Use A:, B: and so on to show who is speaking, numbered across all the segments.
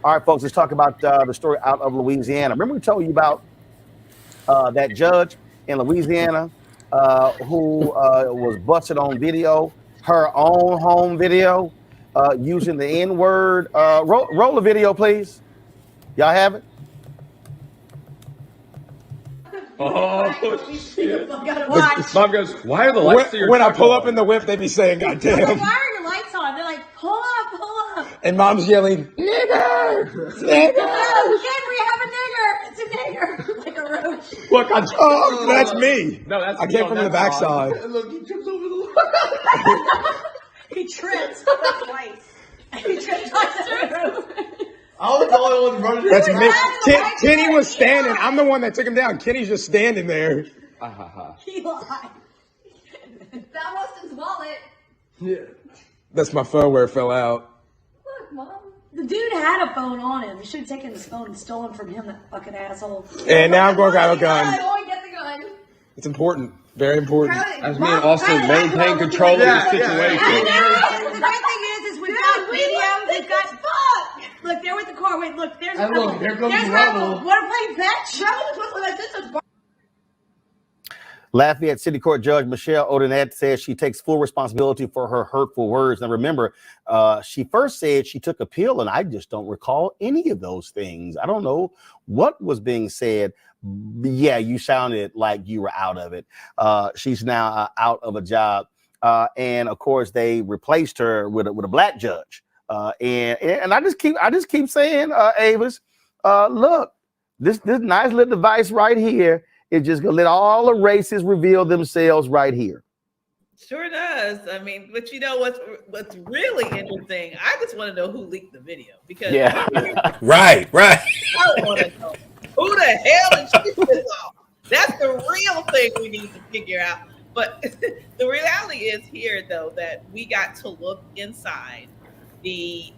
A: All right, folks, let's talk about the story out of Louisiana. Remember we told you about that judge in Louisiana who was busted on video, her own home video, using the N-word. Roll the video, please. Y'all have it?
B: Oh, shit. Mom goes, why are the lights to your
C: When I pull
B: on?
C: up in the whip, they be saying, God damn.
D: Like, why are your lights on? They're like, pull up.
C: And mom's yelling, nigger! Nigger!
D: Again, we have a nigger. It's a nigger. Like a roach.
C: Look, that's me.
B: No, that's
C: I came from the backside.
B: Look, he trips over the
D: He tripped twice. He tripped twice.
B: I was the only one running.
C: That's me. Kenny was standing. I'm the one that took him down. Kenny's just standing there.
D: He lied.
E: That was his wallet.
B: Yeah.
C: That's my phone where it fell out.
D: Look, Mom. The dude had a phone on him. You should have taken his phone and stolen from him, that fucking asshole.
C: And now I'm going to grab a gun.
E: Go and get the gun.
C: It's important. Very important.
B: As me and Austin maintain control of the situation.
D: The great thing is we've got video. We've got look, they're with the car. Wait, look, there's
B: And look, here comes
D: there's
B: Rebel.
D: Want to play fetch?
A: Lafayette City Court Judge Michelle Odinet says she takes full responsibility for her hurtful words. Now, remember, she first said she took a pill, and I just don't recall any of those things. I don't know what was being said. Yeah, you sounded like you were out of it. She's now out of a job. And, of course, they replaced her with a black judge. And I just keep saying, Avis, look, this nice little device right here is just gonna let all the races reveal themselves right here.
F: Sure does. I mean, but you know what's really interesting? I just want to know who leaked the video because
C: Right.
F: I want to know who the hell is she this off. That's the real thing we need to figure out. But the reality is here, though, that we got to look inside the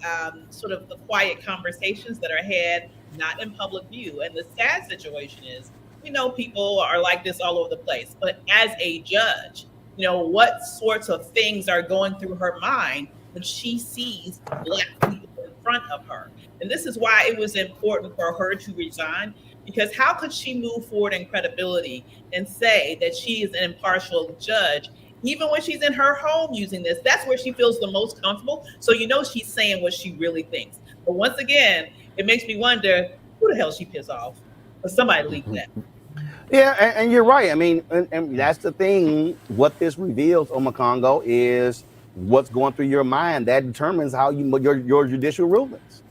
F: sort of the quiet conversations that are had, not in public view. And the sad situation is, we know people are like this all over the place. But as a judge, you know, what sorts of things are going through her mind when she sees Black people in front of her? And this is why it was important for her to resign, because how could she move forward in credibility and say that she is an impartial judge, even when she's in her home using this? That's where she feels the most comfortable. So you know she's saying what she really thinks. But once again, it makes me wonder, who the hell she pissed off? But somebody leaked that.
A: Yeah, and you're right. I mean, and that's the thing. What this reveals, Omakongo, is what's going through your mind. That determines how your judicial rulings.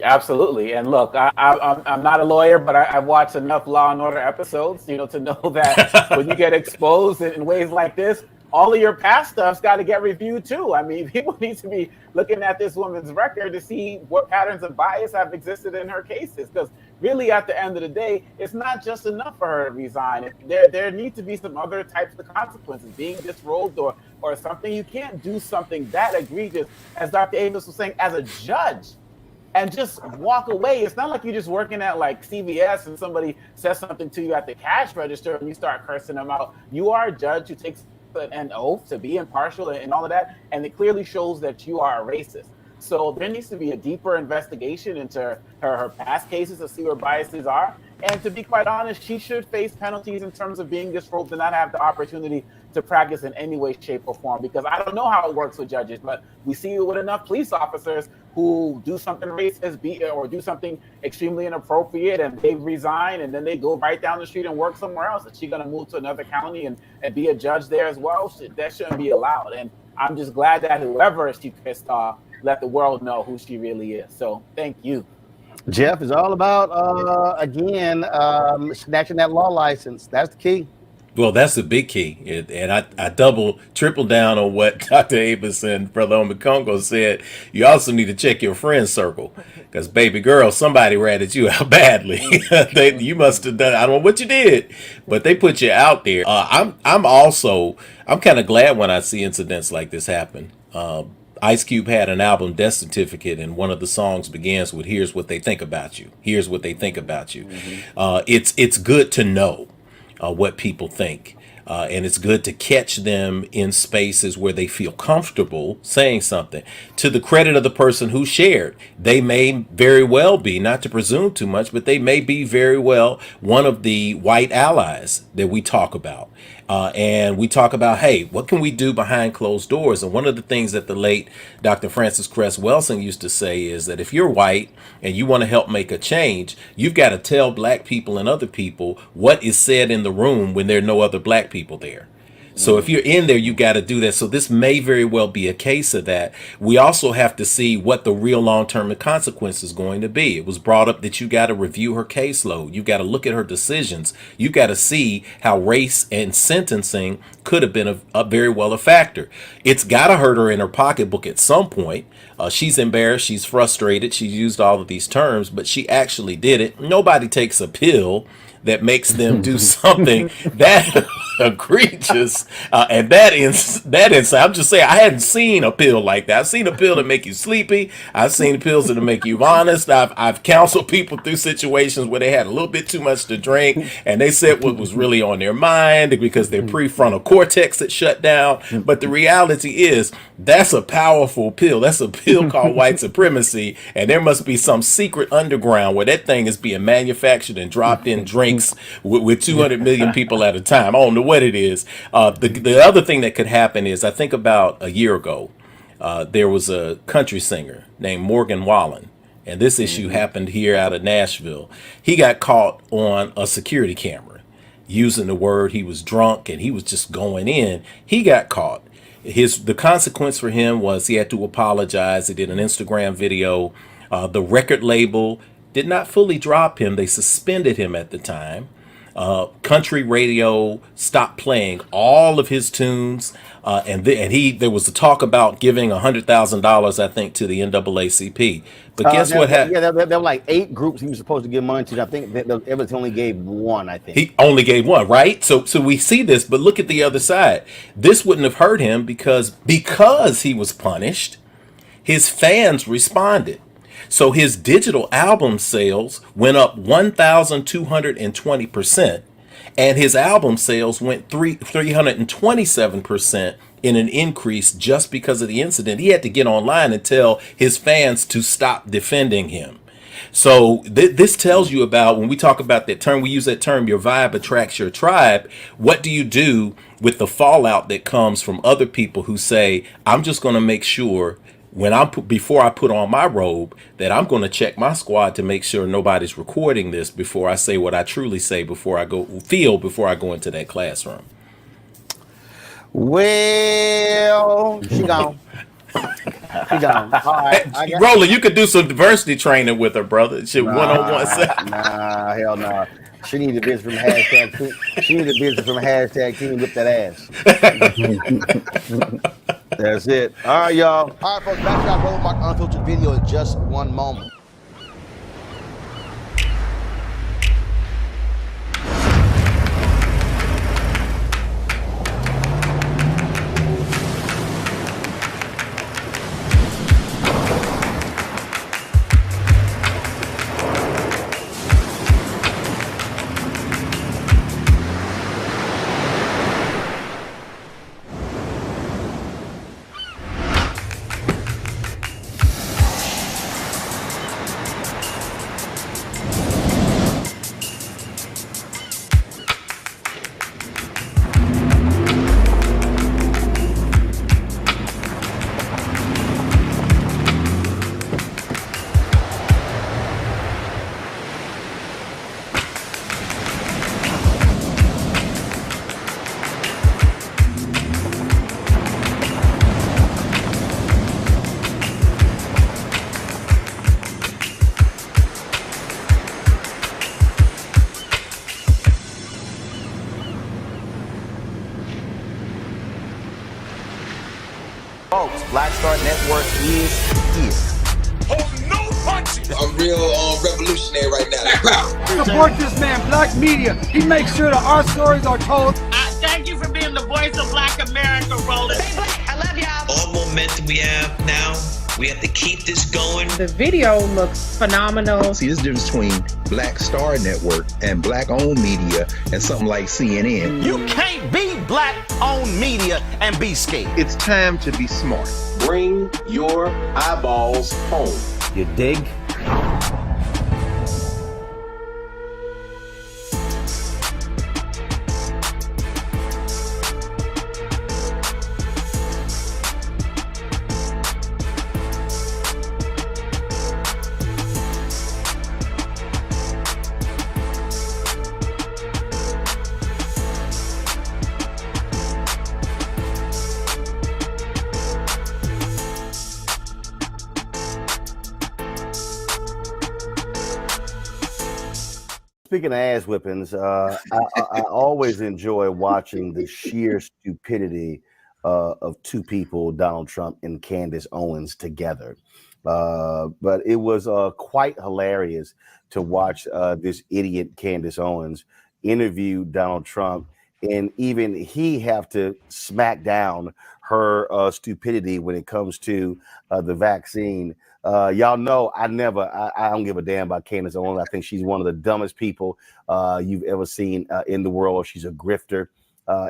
G: Absolutely. And look, I'm not a lawyer, but I've watched enough Law and Order episodes, you know, to know that when you get exposed in ways like this, all of your past stuff's got to get reviewed too. I mean, people need to be looking at this woman's record to see what patterns of bias have existed in her cases. Because really, at the end of the day, it's not just enough for her to resign. There need to be some other types of consequences, being disrobed or something. You can't do something that egregious, as Dr. Avis was saying, as a judge, and just walk away. It's not like you're just working at like CVS and somebody says something to you at the cash register and you start cursing them out. You are a judge who takes an oath to be impartial and all of that, and it clearly shows that you are a racist. So there needs to be a deeper investigation into her past cases to see where biases are. And to be quite honest, she should face penalties in terms of being disrobed and not have the opportunity to practice in any way, shape, or form. Because I don't know how it works with judges, but we see it with enough police officers who do something racist, or do something extremely inappropriate, and they resign, and then they go right down the street and work somewhere else? Is she going to move to another county and be a judge there as well? That shouldn't be allowed. And I'm just glad that whoever she pissed off let the world know who she really is. So thank you.
A: Jeff is all about, again, snatching that law license. That's the key.
H: Well, that's the big key. And I triple down on what Dr. Avis and Brother Omekongo said. You also need to check your friend circle, because, baby girl, somebody ratted you out badly. You must have done, I don't know what you did, but they put you out there. I'm kind of glad when I see incidents like this happen. Ice Cube had an album, Death Certificate, and one of the songs begins with, "Here's what they think about you. Here's what they think about you." It's good to know what people think. And it's good to catch them in spaces where they feel comfortable saying something. To the credit of the person who shared, they may very well be, not to presume too much, but they may be very well one of the white allies that we talk about. And we talk about, hey, what can we do behind closed doors? And one of the things that the late Dr. Francis Cress Welsing used to say is that if you're white and you want to help make a change, you've got to tell black people and other people what is said in the room when there are no other black people there. So if you're in there, you got to do that. So this may very well be a case of that. We also have to see what the real long-term consequence is going to be. It was brought up that you got to review her caseload. You got to look at her decisions. You got to see how race and sentencing could have been a very well a factor. It's got to hurt her in her pocketbook at some point. She's embarrassed. She's frustrated. She's used all of these terms, but she actually did it. Nobody takes a pill that makes them do something that egregious and that inside. I'm just saying, I hadn't seen a pill like that. I've seen a pill that make you sleepy. I've seen pills that make you honest. I've counseled people through situations where they had a little bit too much to drink and they said what was really on their mind because their prefrontal cortex had shut down. But the reality is that's a powerful pill. That's a pill called white supremacy, and there must be some secret underground where that thing is being manufactured and dropped in drinks with 200 million people at a time. I don't know what it is. The other thing that could happen is, I think about a year ago, there was a country singer named Morgan Wallen, and this issue happened here out of Nashville. He got caught on a security camera using the word. He was drunk and he was just going in. He got caught. The consequence for him was he had to apologize. He did an Instagram video. The record label did not fully drop him. They suspended him at the time. Country radio stopped playing all of his tunes, and there was a talk about giving $100,000, I think, to the NAACP. But guess what happened?
A: Yeah, there were like 8 groups he was supposed to give money to. I think Evans only gave 1. I think
H: he only gave 1, right? So we see this, but look at the other side. This wouldn't have hurt him because he was punished. His fans responded. So his digital album sales went up 1,220%, and his album sales went 327% in an increase just because of the incident. He had to get online and tell his fans to stop defending him. So this tells you about, when we talk about that term, we use that term, your vibe attracts your tribe. What do you do with the fallout that comes from other people who say, I'm just going to make sure before I put on my robe that I'm going to check my squad to make sure nobody's recording this before I say what I truly say, before I go into that classroom.
A: Well, she gone. She gone. All right,
H: Roland, you could do some diversity training with her, brother. One-on-one.
A: Nah, hell no. Nah. She needed business from hashtag team. She needed business from hashtag team whip that ass. That's it. All right, y'all.
I: All right, folks, back to our Roadmark Unfiltered video in just one moment. Folks, Black Star Network is here.
J: I'm real revolutionary right now.
C: Support this man, Black Media. He makes sure that our stories are told.
F: Thank you for being the voice of Black America, Roland.
D: Stay black. I love y'all.
K: All momentum we have now, we have to keep this going.
F: The video looks phenomenal.
L: See, there's a difference between Black Star Network and Black-owned media and something like CNN.
I: You can't be Black-owned media and be scared.
L: It's time to be smart.
B: Bring your eyeballs home.
I: You dig? Speaking of ass whippings, I always enjoy watching the sheer stupidity of two people, Donald Trump and Candace Owens, together. But it was quite hilarious to watch this idiot Candace Owens interview Donald Trump, and even he have to smack down her stupidity when it comes to the vaccine. Y'all know I don't give a damn about Candace Owens. I think she's one of the dumbest people you've ever seen in the world. She's a grifter.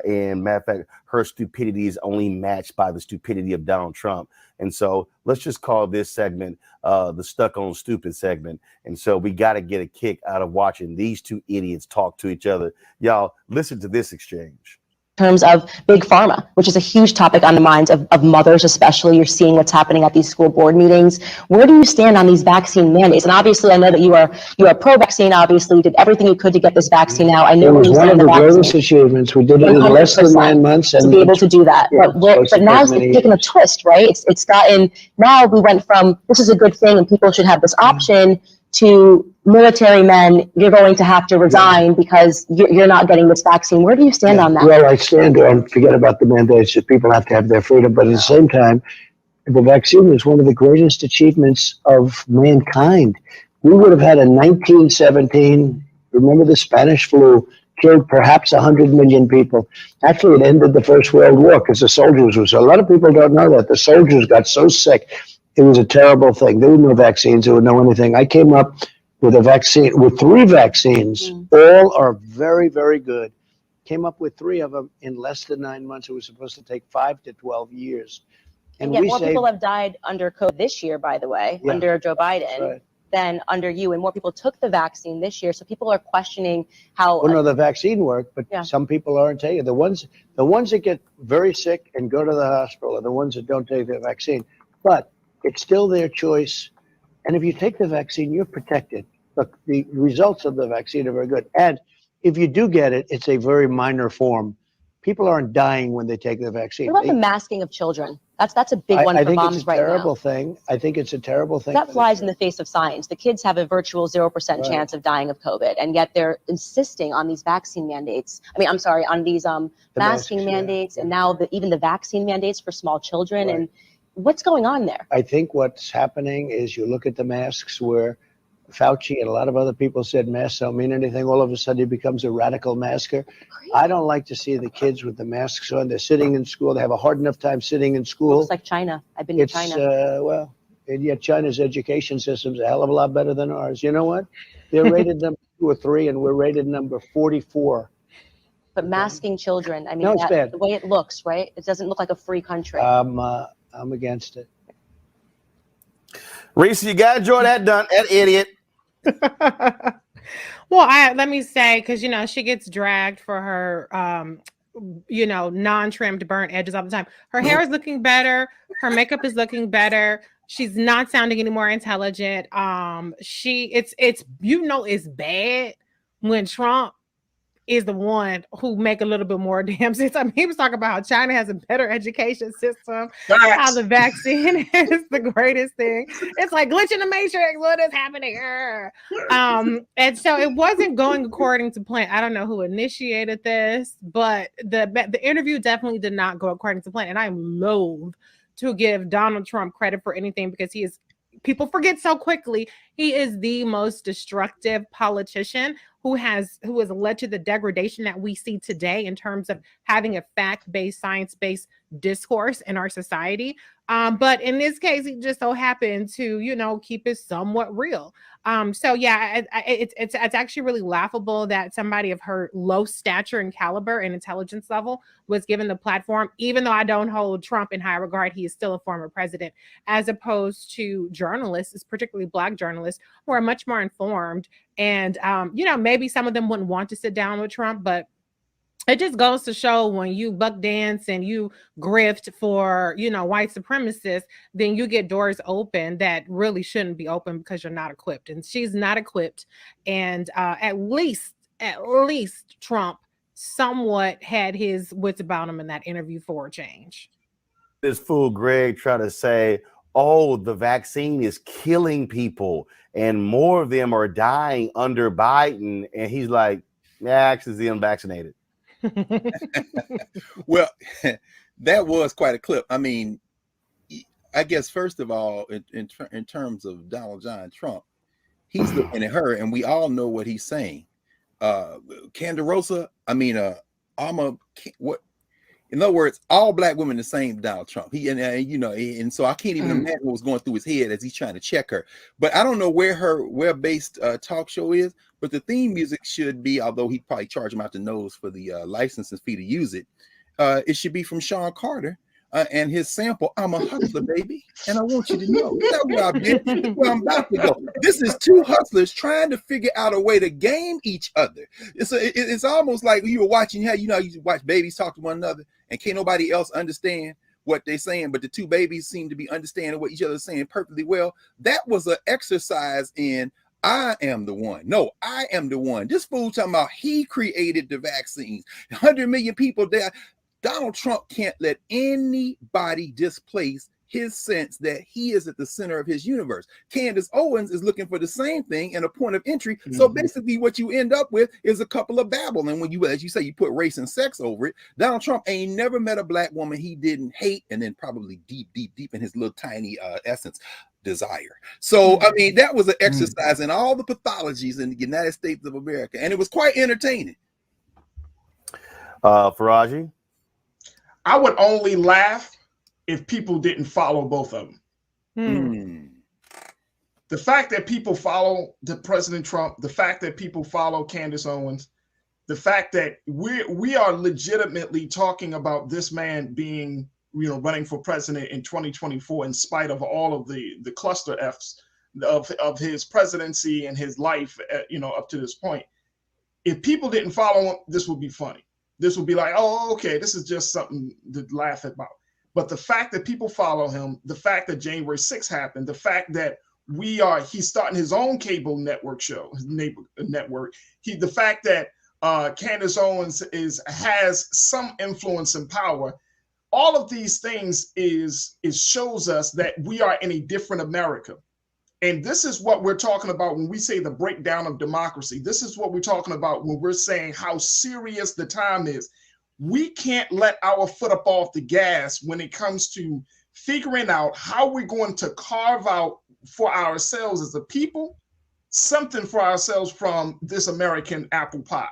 I: And matter of fact, her stupidity is only matched by the stupidity of Donald Trump. And so let's just call this segment the Stuck on Stupid segment. And so we got to get a kick out of watching these two idiots talk to each other. Y'all, listen to this exchange.
M: Terms of big pharma, which is a huge topic on the minds of mothers, especially. You're seeing what's happening at these school board meetings. Where do you stand on these vaccine mandates? And obviously, I know that you are pro-vaccine. Obviously, you did everything you could to get this vaccine out. I know
N: it was one of the greatest achievements. We did it in less than 9 months, and
M: to be able to do that.
N: Yeah,
M: but now it's taken a twist, right? It's gotten, now we went from this is a good thing and people should have this option to military men, you're going to have to resign because you're not getting this vaccine. Where do you stand on that?
N: Well, I stand on, forget about the mandates, that people have to have their freedom, but at the same time, the vaccine was one of the greatest achievements of mankind. We would have had a 1917, remember the Spanish flu, killed perhaps 100 million people. Actually, it ended the First World War because the soldiers were so, a lot of people don't know that. The soldiers got so sick. It was a terrible thing. There were no vaccines. There was no anything. I came up with a vaccine, with 3 vaccines. All are very, very good. Came up with 3 of them in less than 9 months. It was supposed to take 5 to 12 years.
M: And yet more people have died under COVID this year, by the way, under Joe Biden, than under you. And more people took the vaccine this year. So people are questioning how.
N: Well, no, the vaccine worked, but some people aren't taking it. The ones that get very sick and go to the hospital are the ones that don't take the vaccine. But it's still their choice. And if you take the vaccine, you're protected. Look, the results of the vaccine are very good. And if you do get it, it's a very minor form. People aren't dying when they take the vaccine.
M: What about the masking of children? That's a big one for moms right now.
N: I think it's a terrible thing. I think it's a terrible thing.
M: That flies in the face of science. The kids have a virtual 0% chance of dying of COVID, and yet they're insisting on these vaccine mandates. I mean, I'm sorry, on these masking mandates, and now even the vaccine mandates for small children. And what's going on there?
N: I think what's happening is you look at the masks where Fauci and a lot of other people said masks don't mean anything. All of a sudden, he becomes a radical masker. I don't like to see the kids with the masks on. They're sitting in school. They have a hard enough time sitting in school.
M: Looks like China. I've been to China.
N: Well, and yet China's education system's a hell of a lot better than ours. You know what? They're rated number 2 or 3, and we're rated number 44.
M: But masking children, I mean,
N: it's bad.
M: The way it looks, right? It doesn't look like a free country.
N: I'm against it.
A: Reese, you got to enjoy that idiot.
O: Well, let me say, because she gets dragged for her non-trimmed burnt edges all the time. Her hair is looking better, her makeup is looking better, she's not sounding any more intelligent. It's bad when Trump is the one who make a little bit more damn sense. I mean, he was talking about how China has a better education system, how the vaccine is the greatest thing. It's like glitch in the matrix. What is happening here? And so it wasn't going according to plan. I don't know who initiated this, but the interview definitely did not go according to plan. And I loathe to give Donald Trump credit for anything because he is, people forget so quickly, he is the most destructive politician who has led to the degradation that we see today in terms of having a fact-based, science-based discourse in our society. But in this case, he just so happened to, you know, keep it somewhat real. So yeah, it's actually really laughable that somebody of her low stature and caliber and intelligence level was given the platform, even though I don't hold Trump in high regard, he is still a former president, as opposed to journalists, particularly Black journalists, who are much more informed. And, you know, maybe some of them wouldn't want to sit down with Trump, but it just goes to show when you buck dance and you grift for, you know, white supremacists, then you get doors open that really shouldn't be open because you're not equipped. And she's not equipped. And at least Trump somewhat had his wits about him in that interview for a change.
A: This fool Greg tried to say, oh, the vaccine is killing people and more of them are dying under Biden. And he's like, yeah, actually, the unvaccinated.
P: Well, that was quite a clip. I mean, I guess first of all, in terms of Donald John Trump, he's looking at her, and we all know what he's saying. Candarosa, I mean, what? In other words, all Black women the same to Donald Trump. You know, and so I can't even imagine what was going through his head as he's trying to check her. But I don't know where her web-based talk show is. But the theme music should be, although he probably charge him out the nose for the licensing fee to use it, it should be from Sean Carter and his sample, "I'm a hustler, baby, and I want you to know." That's where I've been, where I'm about to go. This is two hustlers trying to figure out a way to game each other. It's almost like you were watching, you watch babies talk to one another, and can't nobody else understand what they're saying, but the two babies seem to be understanding what each other is saying perfectly well. That was an exercise in I am the one. No, I am the one. This fool talking about he created the vaccines. 100 million people there. Donald Trump can't let anybody displace his sense that he is at the center of his universe. Candace Owens is looking for the same thing and a point of entry. So basically what you end up with is a couple of babble. And when you, as you say, you put race and sex over it, Donald Trump ain't never met a Black woman he didn't hate, and then probably deep in his little tiny essence, desire. So, I mean, that was an exercise in all the pathologies in the United States of America, and it was quite entertaining.
A: Faraji?
Q: I would only laugh if people didn't follow both of them. The fact that people follow President Trump, the fact that people follow Candace Owens, the fact that we are legitimately talking about this man being, you know, running for president in 2024 in spite of all of the cluster Fs of his presidency and his life, you know, up to this point. If people didn't follow him, this would be funny. This would be like, oh, okay, this is just something to laugh about. But the fact that people follow him, the fact that January 6th happened, the fact that he's starting his own cable network show, his network, the fact that Candace Owens has some influence and power, all of these things shows us that we are in a different America. And this is what we're talking about when we say the breakdown of democracy. This is what we're talking about when we're saying how serious the time is. We can't let our foot up off the gas when it comes to figuring out how we're going to carve out for ourselves as a people, something for ourselves from this American apple pie.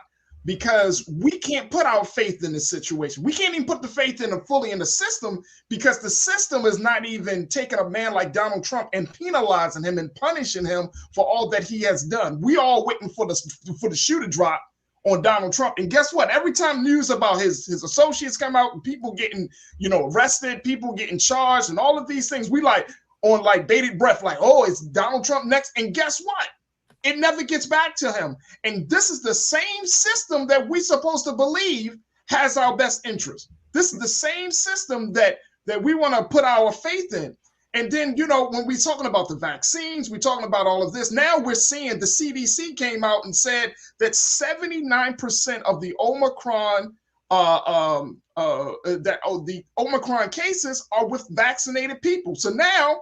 Q: Because we can't put our faith in this situation. We can't even put the faith fully in the system, because the system is not even taking a man like Donald Trump and penalizing him and punishing him for all that he has done. We all waiting for the shoe to drop on Donald Trump. And guess what? Every time news about his associates come out, people getting, you know, arrested, people getting charged, and all of these things, we like on like bated breath, like, oh, it's Donald Trump next. And guess what? It never gets back to him. And this is the same system that we're supposed to believe has our best interest. This is the same system that we want to put our faith in. And then, you know, when we're talking about the vaccines, we're talking about all of this. Now we're seeing the CDC came out and said that 79% of the Omicron the Omicron cases are with vaccinated people. So now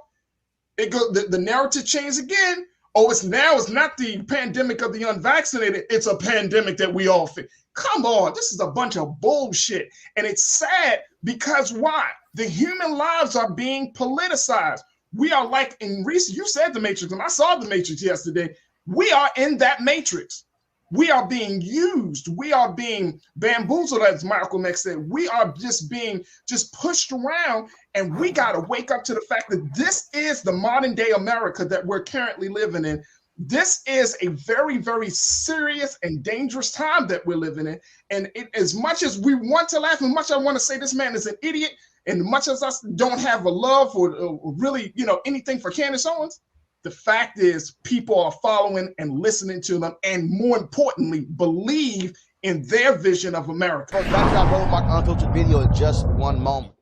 Q: the narrative changed again. Oh, it's not the pandemic of the unvaccinated. It's a pandemic that we all face. Come on, this is a bunch of bullshit. And it's sad because why? The human lives are being politicized. We are like in recent, you said the Matrix, and I saw the Matrix yesterday. We are in that Matrix. We are being used. We are being bamboozled, as Malcolm X said. We are just being pushed around, and we got to wake up to the fact that this is the modern day America that we're currently living in. This is a very, very serious and dangerous time that we're living in. And as much as we want to laugh, and much I want to say this man is an idiot, and much as us don't have a love or really, anything for Candace Owens, the fact is people are following and listening to them, and more importantly, believe in their vision of America.
A: Back to our Roland Martin Unfiltered video in just one moment.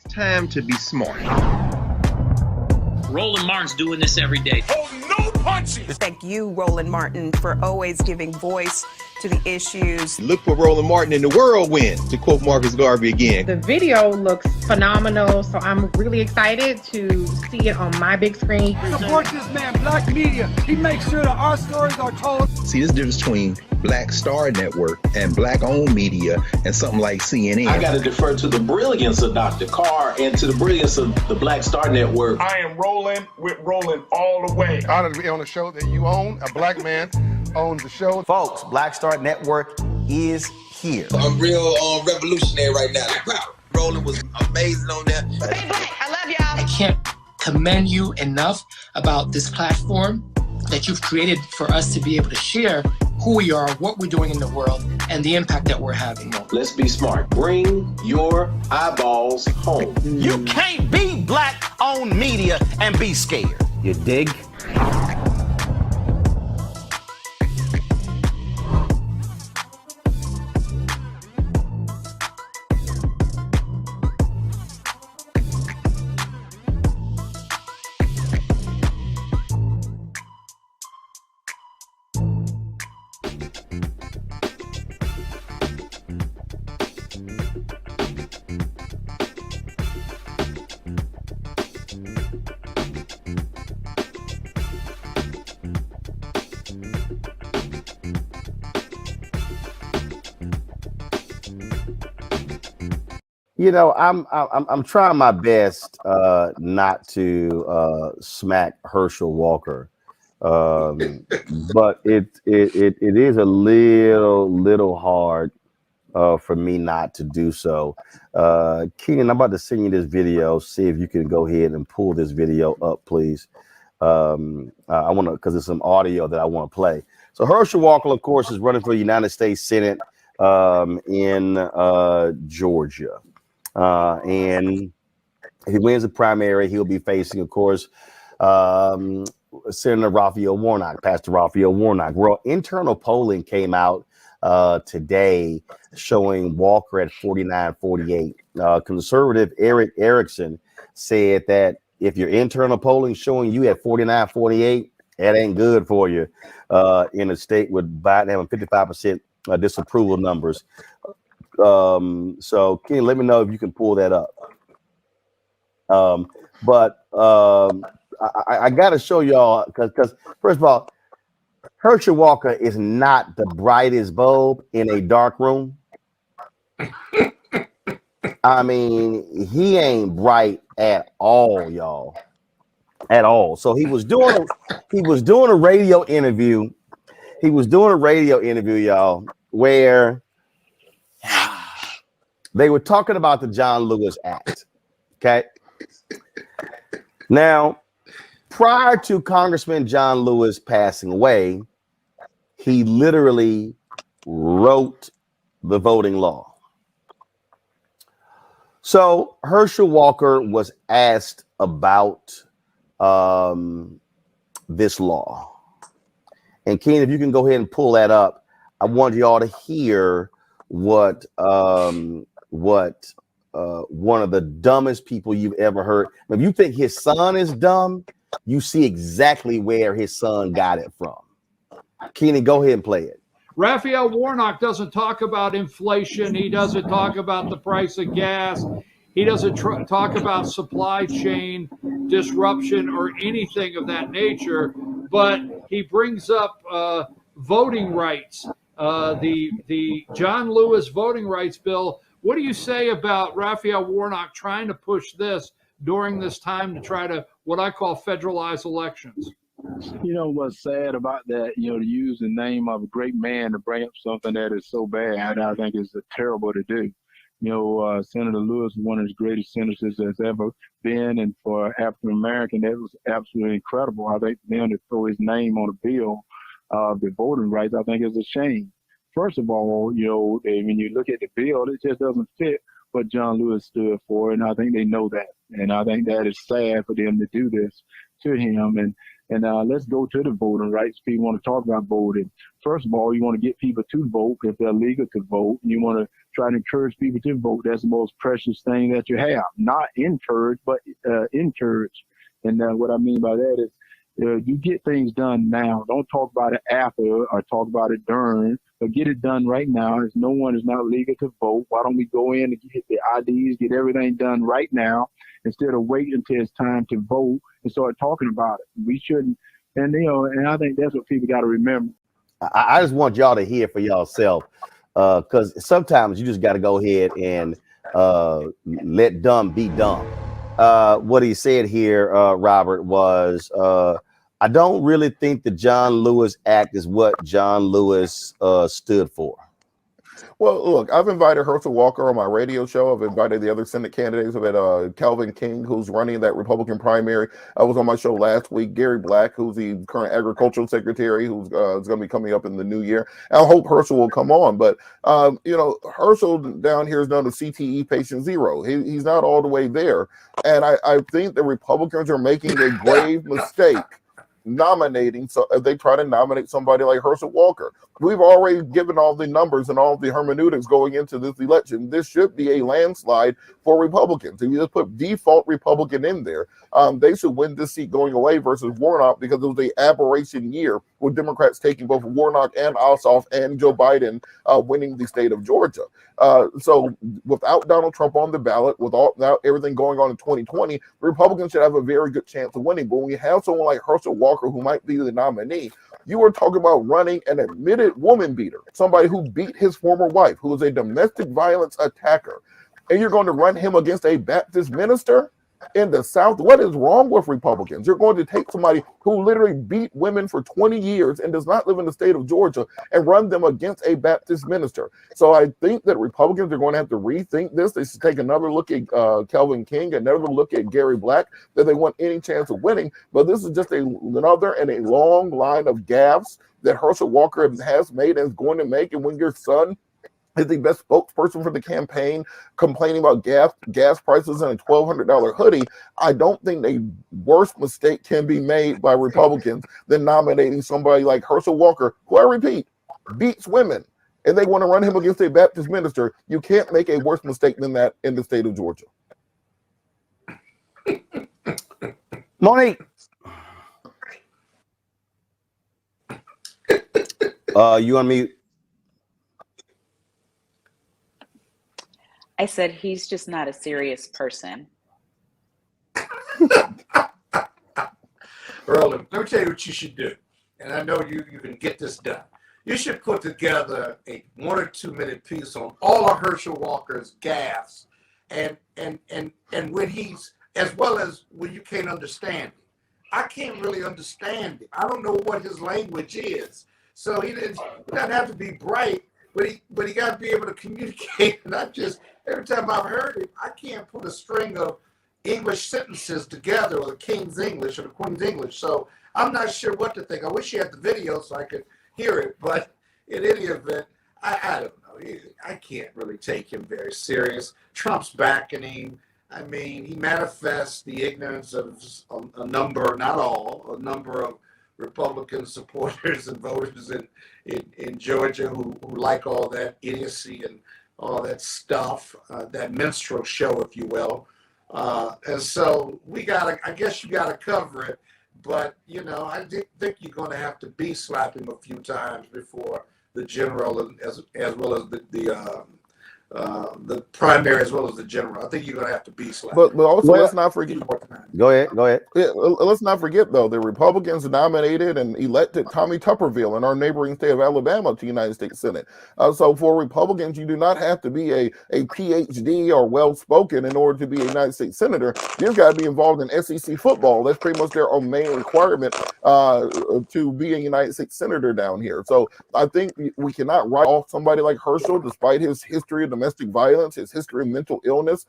L: Time to be smart.
K: Roland Martin's doing this every day.
Q: Oh, no punches!
R: Thank you, Roland Martin, for always giving voice to the issues.
L: Look for Roland Martin in the whirlwind, to quote Marcus Garvey again.
O: The video looks phenomenal, so I'm really excited to see it on my big screen.
S: Support this man, Black Media. He makes sure that our stories are told.
L: See, this difference between Black Star Network and Black-owned media and something like CNN.
T: I got to defer to the brilliance of Dr. Carr and to the brilliance of the Black Star Network.
Q: I am rolling with Roland all the way.
U: Honored to be on a show that you own. A black man owns the show.
A: Folks, Black Star Network is here.
J: I'm real revolutionary right now. Roland was amazing on there.
R: Stay black. I love y'all.
V: I can't commend you enough about this platform that you've created for us to be able to share who we are, what we're doing in the world, and the impact that we're having.
T: Let's be smart. Bring your eyeballs home.
A: You can't be black-owned media and be scared. You dig? I'm trying my best not to smack Herschel Walker, but it is a little hard for me not to do so. Keenan, I'm about to send you this video. See if you can go ahead and pull this video up, please. I want to, because there's some audio that I want to play. So Herschel Walker, of course, is running for the United States Senate in Georgia. And if he wins the primary, he'll be facing, of course, Senator Raphael Warnock, Pastor Raphael Warnock. Well, internal polling came out today showing Walker at 49-48. Conservative Eric Erickson said that if your internal polling showing you at 49-48, that ain't good for you in a state with Biden having 55% disapproval numbers. So can you let me know if you can pull that up? I got to show y'all because first of all, Herschel Walker is not the brightest bulb in a dark room. I mean, he ain't bright at all, y'all, at all. So he was doing a radio interview, He was doing a radio interview, y'all, where they were talking about the John Lewis Act. Okay. Now, prior to Congressman John Lewis passing away, he literally wrote the voting law. So Herschel Walker was asked about this law. And Keen, if you can go ahead and pull that up, I want y'all to hear what one of the dumbest people you've ever heard. If you think his son is dumb, you see exactly where his son got it from. Keenan, go ahead and play it.
E: Raphael Warnock doesn't talk about inflation. He doesn't talk about the price of gas. He doesn't talk about supply chain disruption or anything of that nature. But he brings up voting rights, the John Lewis voting rights bill. What do you say about Raphael Warnock trying to push this during this time to try to what I call federalize elections?
G: You know what's sad about that, you know, to use the name of a great man to bring up something that is so bad, I think is terrible to do. You know, Senator Lewis is one of the greatest senators that's ever been, and for African American, that was absolutely incredible. I think for them to throw his name on a bill of the voting rights, I think is a shame. First of all, you know, when you look at the bill, it just doesn't fit what John Lewis stood for, and I think they know that. And I think that is sad for them to do this to him. And let's go to the voting rights. People want to talk about voting. First of all, you want to get people to vote if they're legal to vote. You want to try to encourage people to vote. That's the most precious thing that you have. Not encourage, but encourage. And what I mean by that is you get things done now. Don't talk about it after or talk about it during, but get it done right now. If no one is not legal to vote, why don't we go in and get the IDs, get everything done right now instead of waiting until it's time to vote and start talking about it? We shouldn't. And, you know, and I think that's what people got to remember.
A: I just want y'all to hear for y'allself, because sometimes you just got to go ahead and let dumb be dumb. What he said here, Robert, was I don't really think the John Lewis Act is what John Lewis stood for.
U: Well, look, I've invited Herschel Walker on my radio show. I've invited the other Senate candidates. I've had Calvin King, who's running that Republican primary. I was on my show last week. Gary Black, who's the current agricultural secretary, who's going to be coming up in the new year. I hope Herschel will come on. But, you know, Herschel down here is known as CTE patient zero. He's not all the way there. And I think the Republicans are making a grave mistake nominating, so if they try to nominate somebody like Herschel Walker. We've already given all the numbers and all the hermeneutics going into this election. This should be a landslide for Republicans. If you just put default Republican in there, they should win this seat going away versus Warnock, because it was an aberration year with Democrats taking both Warnock and Ossoff and Joe Biden winning the state of Georgia. So without Donald Trump on the ballot, without everything going on in 2020, Republicans should have a very good chance of winning. But when you have someone like Herschel Walker, who might be the nominee, you are talking about running an admitted woman beater, somebody who beat his former wife, who is a domestic violence attacker, and you're going to run him against a Baptist minister in the South. What is wrong with Republicans? You're going to take somebody who literally beat women for 20 years and does not live in the state of Georgia and run them against a Baptist minister. So I think that Republicans are going to have to rethink this. They should take another look at Calvin King, another look at Gary Black, that they want any chance of winning. But this is just another and a long line of gaffes that Herschel Walker has made and is going to make. And when your son is the best spokesperson for the campaign, complaining about gas prices and a $1,200 hoodie, I don't think a worse mistake can be made by Republicans than nominating somebody like Herschel Walker, who, I repeat, beats women, and they want to run him against a Baptist minister. You can't make a worse mistake than that in the state of Georgia.
A: Monique. You on mute?
W: I said he's just not a serious person.
X: Roland, let me tell you what you should do. And I know you can get this done. You should put together a 1 or 2 minute piece on all of Herschel Walker's gaffes and when he's, as well as when you can't understand it. I can't really understand it. I don't know what his language is. So he doesn't have to be bright, but he got to be able to communicate. Not just every time I've heard him, I can't put a string of English sentences together, or the King's English or the Queen's English. So I'm not sure what to think. I wish he had the video so I could hear it, but in any event, I don't know. I can't really take him very serious. Trump's backing him. I mean, he manifests the ignorance of a number, not all, a number of Republican supporters and voters in Georgia who like all that idiocy and all that stuff, that minstrel show, if you will. And so I guess you gotta cover it, but I think you're gonna have to slap him a few times before the general, as well as the primary, as well as the general. I think you're gonna have to slap.
U: But also, let's not forget.
I: Go ahead.
U: Yeah, let's not forget though, the Republicans nominated and elected Tommy Tuberville in our neighboring state of Alabama to the United States Senate. So for Republicans, you do not have to be a PhD or well-spoken in order to be a United States Senator. You've got to be involved in SEC football. That's pretty much their main requirement to be a United States Senator down here. So I think we cannot write off somebody like Herschel, despite his history of domestic violence, his history of mental illness,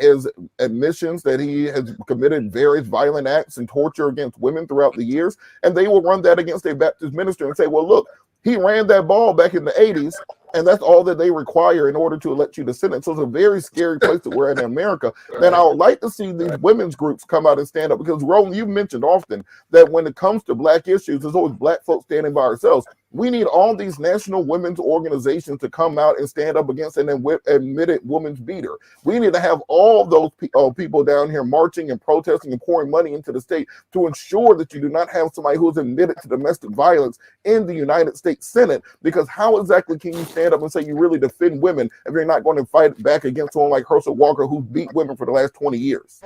U: his admissions that he has committed various violent acts and torture against women throughout the years, and they will run that against a Baptist minister and say, well, look, he ran that ball back in the 80s, and that's all that they require in order to elect you to Senate. So it's a very scary place that we're in America. And I would like to see these women's groups come out and stand up, because Roland, you've mentioned often that when it comes to Black issues, there's always Black folks standing by ourselves. We need all these national women's organizations to come out and stand up against an admitted woman's beater. We need to have all those people down here marching and protesting and pouring money into the state to ensure that you do not have somebody who is admitted to domestic violence in the United States Senate, because how exactly can you stand up and say you really defend women if you're not going to fight back against someone like Herschel Walker, who beat women for the last 20 years?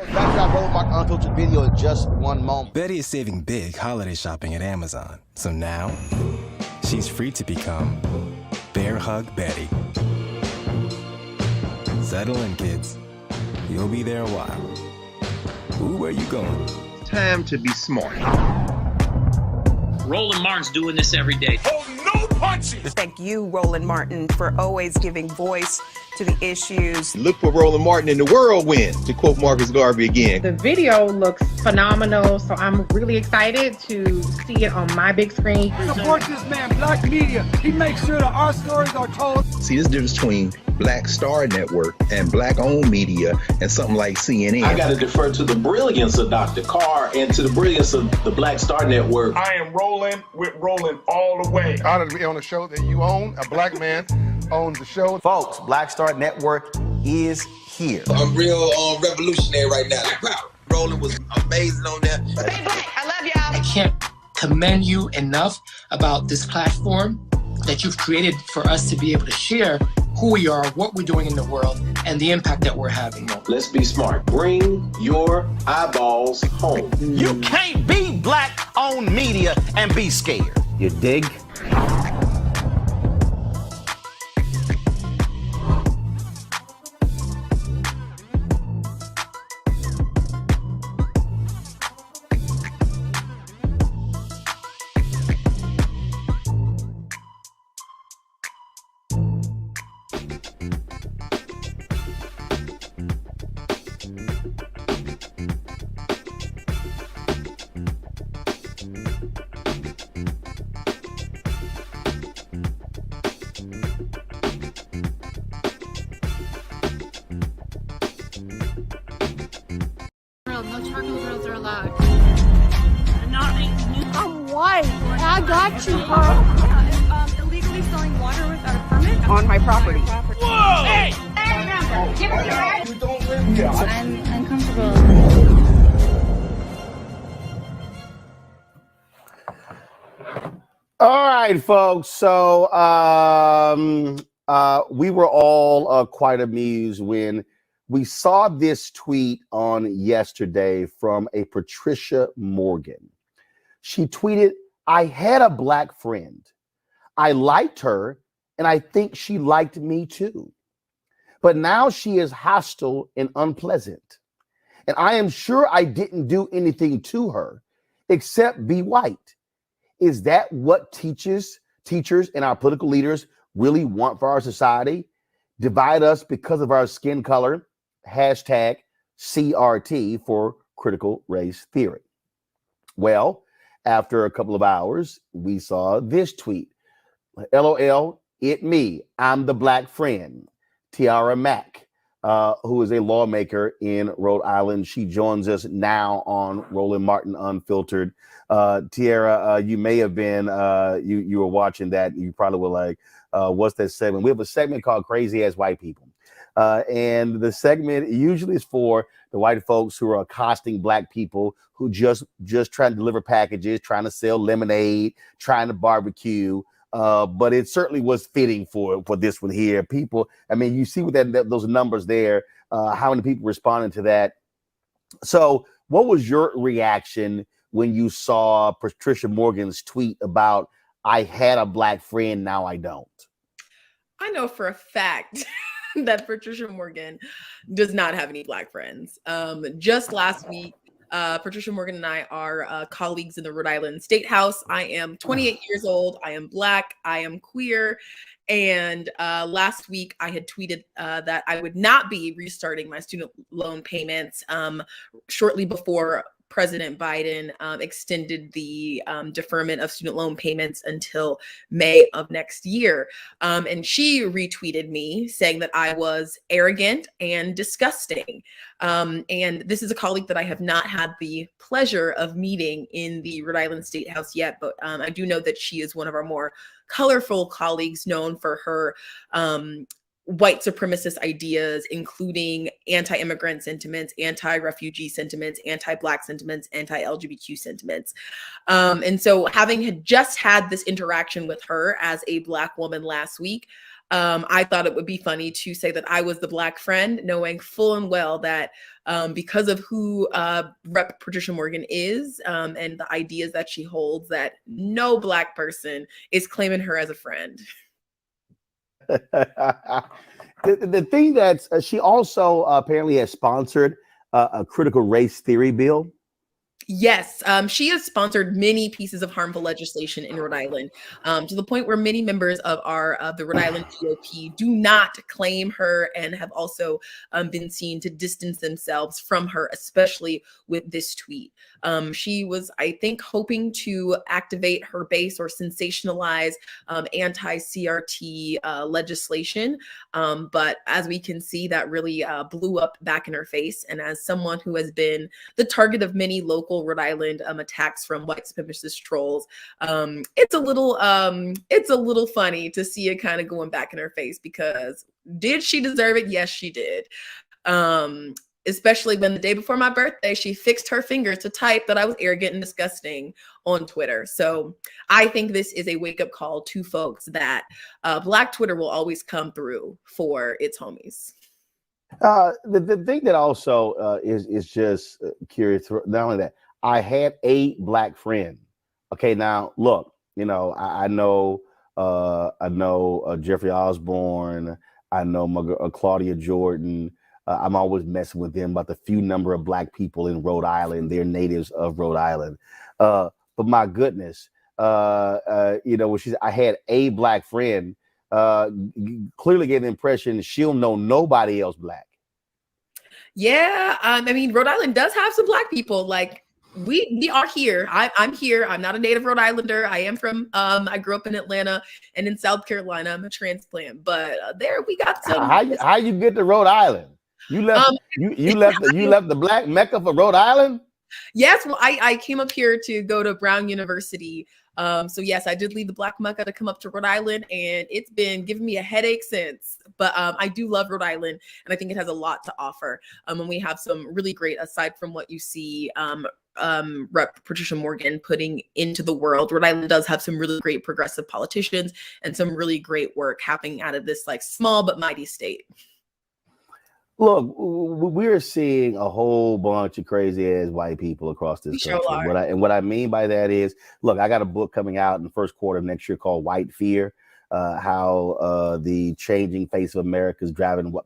I: Video in just one moment.
C: Betty is saving big holiday shopping at Amazon. So now she's free to become Bear Hug Betty. Settle in, kids. You'll be there a while. Ooh, where you going?
L: Time to be smart.
K: Roland Martin's doing this every day.
R: No punches! Thank you, Roland Martin, for always giving voice to the issues.
L: Look for Roland Martin in the whirlwind, to quote Marcus Garvey again.
O: The video looks phenomenal, so I'm really excited to see it on my big screen.
S: Support this man, Black media. He makes sure that our stories are told.
L: See, this difference between Black Star Network and Black-owned media and something like CNN.
T: I got to defer to the brilliance of Dr. Carr and to the brilliance of the Black Star Network.
Q: I am rolling with Roland all the way.
D: Honored to be on a show that you own. A Black man owns the show.
I: Folks, Black Star Network is here.
J: I'm real revolutionary right now. Roland was amazing on there.
V: Stay Black. I love y'all. I can't commend you enough about this platform that you've created for us to be able to share who we are, what we're doing in the world, and the impact that we're having.
T: Let's be smart. Bring your eyeballs home.
A: You can't be Black-owned media and be scared.
I: You dig?
F: I got you, girl. Illegally selling water without a permit on my property. Whoa! Hey! Give us your address. We don't live here. I'm uncomfortable.
A: All right, folks. So we were all quite amused when we saw this tweet on yesterday from a Patricia Morgan. She tweeted, "I had a Black friend. I liked her, and I think she liked me too. But now she is hostile and unpleasant. And I am sure I didn't do anything to her except be white. Is that what teachers teachers and our political leaders really want for our society? Divide us because of our skin color. Hashtag CRT for critical race theory. Well, after a couple of hours, we saw this tweet. LOL, it me. I'm the black friend. Tiara Mack, who is a lawmaker in Rhode Island. She joins us now on Roland Martin Unfiltered. Tiara, you may have been, you were watching that. You probably were like, what's that segment? We have a segment called Crazy Ass White People. And the segment usually is for the white folks who are accosting black people who just trying to deliver packages, trying to sell lemonade, trying to barbecue. But it certainly was fitting for this one here. People, I mean, you see with those numbers there, how many people responded to that. So what was your reaction when you saw Patricia Morgan's tweet about, I had a black friend, now I don't?
B: I know for a fact that Patricia Morgan does not have any black friends. Just last week, Patricia Morgan and I are colleagues in the Rhode Island State House. I am 28 years old. I am black. I am queer. And last week I had tweeted that I would not be restarting my student loan payments shortly before President Biden extended the deferment of student loan payments until May of next year. And she retweeted me saying that I was arrogant and disgusting. And this is a colleague that I have not had the pleasure of meeting in the Rhode Island State House yet, but I do know that she is one of our more colorful colleagues, known for her white supremacist ideas, including anti-immigrant sentiments, anti-refugee sentiments, anti-black sentiments, anti-LGBTQ sentiments. And so having had just had this interaction with her as a black woman last week, I thought it would be funny to say that I was the black friend, knowing full and well that because of who Rep. Patricia Morgan is and the ideas that she holds, that no black person is claiming her as a friend.
A: The thing that she also apparently has sponsored a critical race theory bill.
B: Yes, she has sponsored many pieces of harmful legislation in Rhode Island, to the point where many members of the Rhode Island GOP do not claim her and have also been seen to distance themselves from her, especially with this tweet. She was, I think, hoping to activate her base or sensationalize anti-CRT legislation. But as we can see, that really blew up back in her face. And as someone who has been the target of many local Rhode Island attacks from white supremacist trolls, it's a little funny to see it kind of going back in her face, because did she deserve it? Yes, she did. Especially when the day before my birthday, she fixed her fingers to type that I was arrogant and disgusting on Twitter. So I think this is a wake-up call to folks that Black Twitter will always come through for its homies.
A: The thing that also is just curious, not only that, I had a black friend. Okay, now look, you know, I know Jeffrey Osborne, I know Claudia Jordan. I'm always messing with them about the few number of black people in Rhode Island. They're natives of Rhode Island. But my goodness, you know, when she said I had a black friend, clearly gave the impression she'll know nobody else black.
B: Yeah, I mean, Rhode Island does have some black people. Like we are here. I'm here. I'm not a native Rhode Islander. I am from. I grew up in Atlanta and in South Carolina. I'm a transplant, but there we got some.
A: How you get to Rhode Island? You left. You left the black Mecca for Rhode Island.
B: Yes, well, I came up here to go to Brown University. So yes, I did leave the Black Mecca to come up to Rhode Island, and it's been giving me a headache since. But I do love Rhode Island, and I think it has a lot to offer. And we have some really great, aside from what you see Rep. Patricia Morgan putting into the world, Rhode Island does have some really great progressive politicians and some really great work happening out of this like small but mighty state.
A: Look, we're seeing a whole bunch of crazy ass white people across this country. What I mean by that is, look, I got a book coming out in the first quarter of next year called White Fear. how the changing face of America is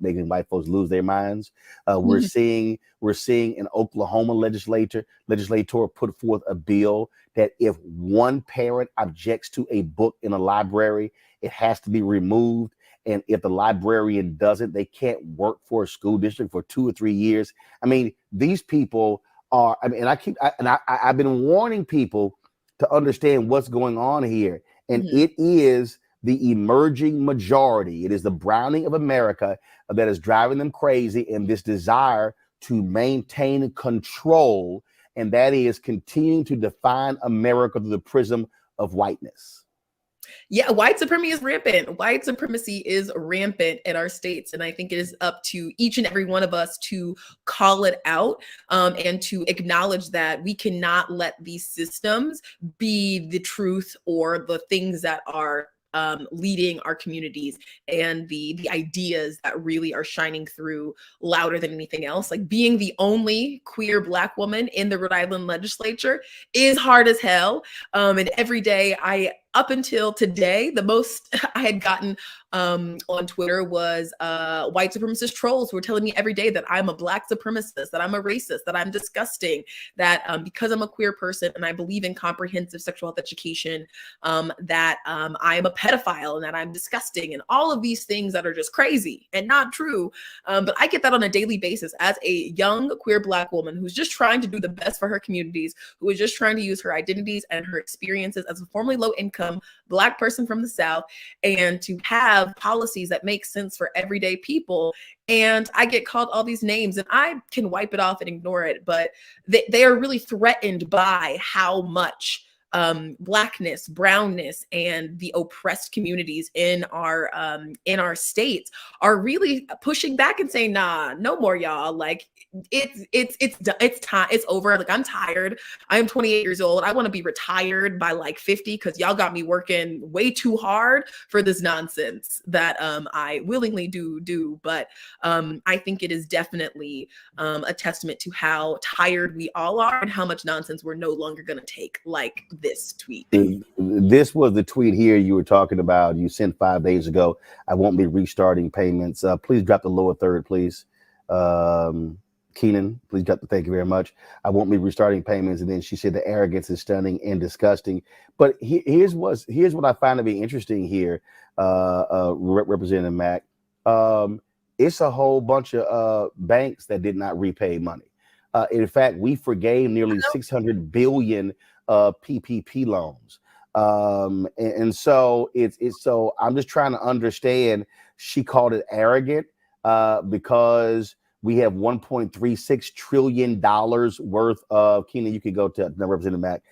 A: making white folks lose their minds. We're seeing an Oklahoma legislator put forth a bill that if one parent objects to a book in a library, it has to be removed. And if the librarian doesn't, they can't work for a school district for 2 or 3 years. I mean, these people are. I mean, I've been warning people to understand what's going on here, and it is the emerging majority. It is the browning of America that is driving them crazy, and this desire to maintain control, and that is continuing to define America through the prism of whiteness.
B: Yeah, white supremacy is rampant. White supremacy is rampant in our states. And I think it is up to each and every one of us to call it out and to acknowledge that we cannot let these systems be the truth or the things that are leading our communities and the ideas that really are shining through louder than anything else. Like being the only queer Black woman in the Rhode Island legislature is hard as hell. And every day up until today, the most I had gotten on Twitter was white supremacist trolls who were telling me every day that I'm a Black supremacist, that I'm a racist, that I'm disgusting, that because I'm a queer person and I believe in comprehensive sexual health education, that I am a pedophile and that I'm disgusting and all of these things that are just crazy and not true. But I get that on a daily basis as a young queer Black woman who's just trying to do the best for her communities, who is just trying to use her identities and her experiences as a formerly low income Black person from the South and to have policies that make sense for everyday people. And I get called all these names and I can wipe it off and ignore it, but they are really threatened by how much Blackness, brownness, and the oppressed communities in our states are really pushing back and saying, nah, no more, y'all. Like it's time, it's over. Like I'm tired. I am 28 years old. I want to be retired by like 50 because y'all got me working way too hard for this nonsense that I willingly do. But I think it is definitely a testament to how tired we all are and how much nonsense we're no longer going to take, like this tweet.
A: This was the tweet here you were talking about. You sent 5 days ago. I won't be restarting payments. Please drop the lower third, please. Keenan, please drop the thank you very much. I won't be restarting payments. And then she said the arrogance is stunning and disgusting. But here's what I find to be interesting here, Representative Mack. It's a whole bunch of banks that did not repay money. In fact, we forgave nearly 600 billion PPP loans. And so so I'm just trying to understand. She called it arrogant because we have $1.36 trillion worth of, Keenan, you can go to Representative Mack.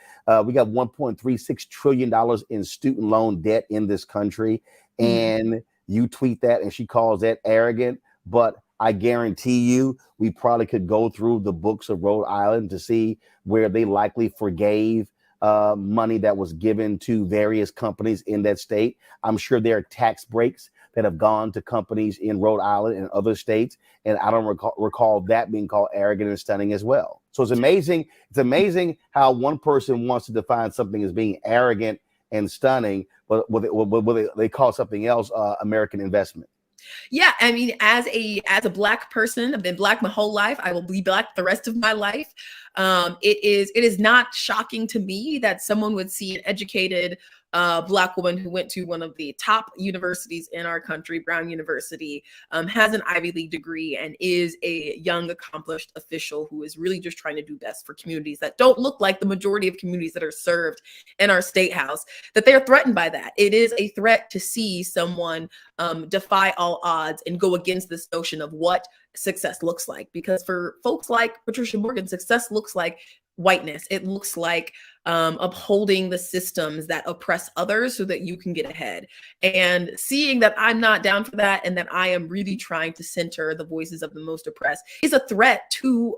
A: We got $1.36 trillion in student loan debt in this country. And you tweet that and she calls that arrogant. But I guarantee you, we probably could go through the books of Rhode Island to see where they likely forgave money that was given to various companies in that state. I'm sure there are tax breaks that have gone to companies in Rhode Island and other states. And I don't recall that being called arrogant and stunning as well. So it's amazing. It's amazing how one person wants to define something as being arrogant and stunning, but what they call something else American investment.
B: Yeah, I mean, as a Black person, I've been Black my whole life. I will be Black the rest of my life. It is not shocking to me that someone would see an educated Black woman who went to one of the top universities in our country, Brown University, has an Ivy League degree and is a young, accomplished official who is really just trying to do best for communities that don't look like the majority of communities that are served in our state house, that they're threatened by that. It is a threat to see someone defy all odds and go against this notion of what success looks like. Because for folks like Patricia Morgan, success looks like whiteness. It looks like upholding the systems that oppress others so that you can get ahead. And seeing that I'm not down for that and that I am really trying to center the voices of the most oppressed is a threat to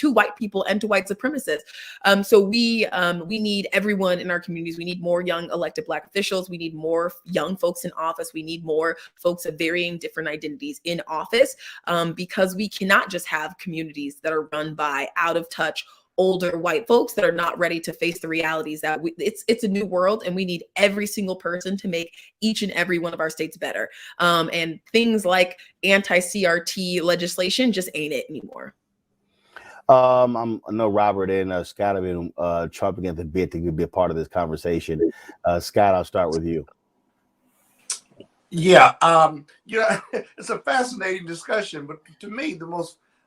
B: white people and to white supremacists. So we need everyone in our communities. We need more young elected Black officials. We need more young folks in office. We need more folks of varying different identities in office because we cannot just have communities that are run by out of touch, older white folks that are not ready to face the realities that it's a new world, and we need every single person to make each and every one of our states better. And things like anti-CRT legislation just ain't it anymore.
A: I know Robert and Scott have been chomping at the bit to be a part of this conversation. Scott, I'll start with you.
X: Yeah, it's a fascinating discussion, but to me, the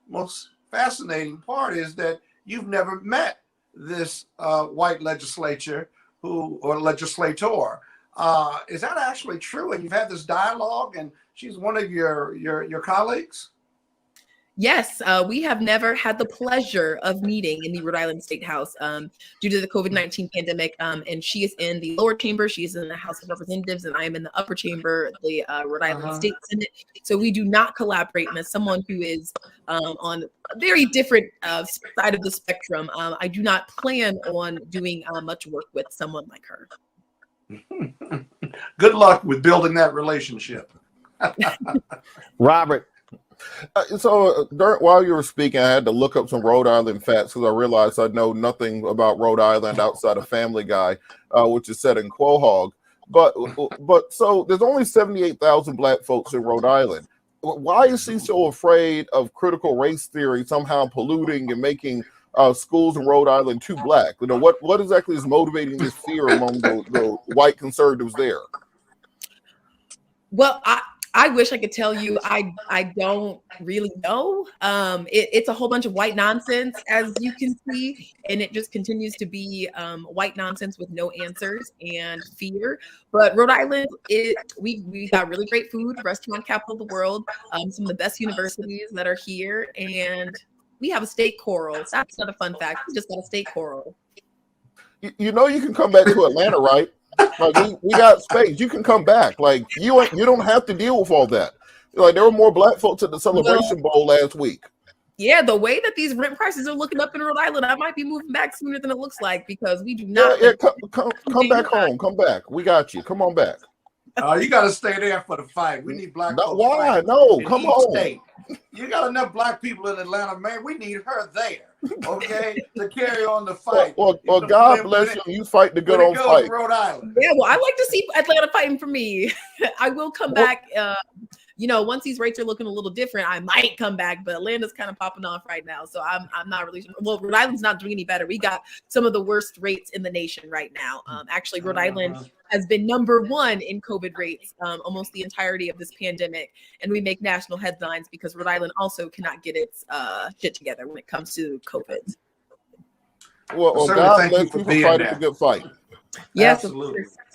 X: most fascinating part is that you've never met this white legislator or legislator. Is that actually true? And you've had this dialogue, and she's one of your colleagues?
B: Yes, we have never had the pleasure of meeting in the Rhode Island State House due to the COVID-19 pandemic. And she is in the lower chamber. She is in the House of Representatives, and I am in the upper chamber, the Rhode Island State Senate. So we do not collaborate. And as someone who is on a very different side of the spectrum, I do not plan on doing much work with someone like her.
X: Good luck with building that relationship.
A: Robert.
U: While you were speaking, I had to look up some Rhode Island facts because I realized I know nothing about Rhode Island outside of Family Guy, which is set in Quahog. But so there's only 78,000 Black folks in Rhode Island. Why is she so afraid of critical race theory somehow polluting and making schools in Rhode Island too Black? You know, what exactly is motivating this fear among the white conservatives there?
B: Well, I wish I could tell you. I don't really know. It's a whole bunch of white nonsense, as you can see, and it just continues to be white nonsense with no answers and fear. But Rhode Island, we got really great food, restaurant capital of the world, some of the best universities that are here, and we have a state coral. That's not a fun fact. We just got a state coral.
U: You know, you can come back to Atlanta, right? Like we got space. You can come back. Like you don't have to deal with all that. Like there were more Black folks at the Celebration Bowl last week.
B: Yeah, the way that these rent prices are looking up in Rhode Island, I might be moving back sooner than it looks like, because we do not.
U: Yeah, come back home. Come back. We got you. Come on back.
X: You got to stay there for the fight. We need Black folks.
U: Why? No, come home.
X: State. You got enough Black people in Atlanta, man. We need her there, okay, to carry on the fight.
U: Well, God bless you. You fight the good old fight.
X: Rhode Island.
B: Yeah, well, I like to see Atlanta fighting for me. I will come back. Once these rates are looking a little different, I might come back, but Atlanta's kind of popping off right now. So I'm not really sure. Well, Rhode Island's not doing any better. We got some of the worst rates in the nation right now. Actually, Rhode Island has been #1 in COVID rates almost the entirety of this pandemic. And we make national headlines because Rhode Island also cannot get its shit together when it comes to COVID.
U: Well, God bless you for fighting a good fight.
B: Yes,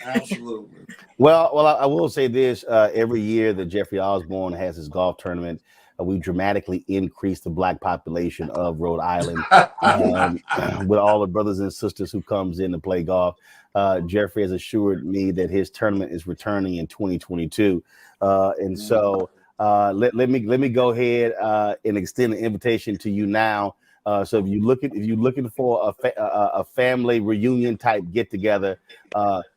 X: absolutely.
A: Well, I will say this: every year that Jeffrey Osborne has his golf tournament, we dramatically increase the Black population of Rhode Island with all the brothers and sisters who comes in to play golf. Jeffrey has assured me that his tournament is returning in 2022, and so let me go ahead and extend an invitation to you now. So if you're looking for a family reunion type get together,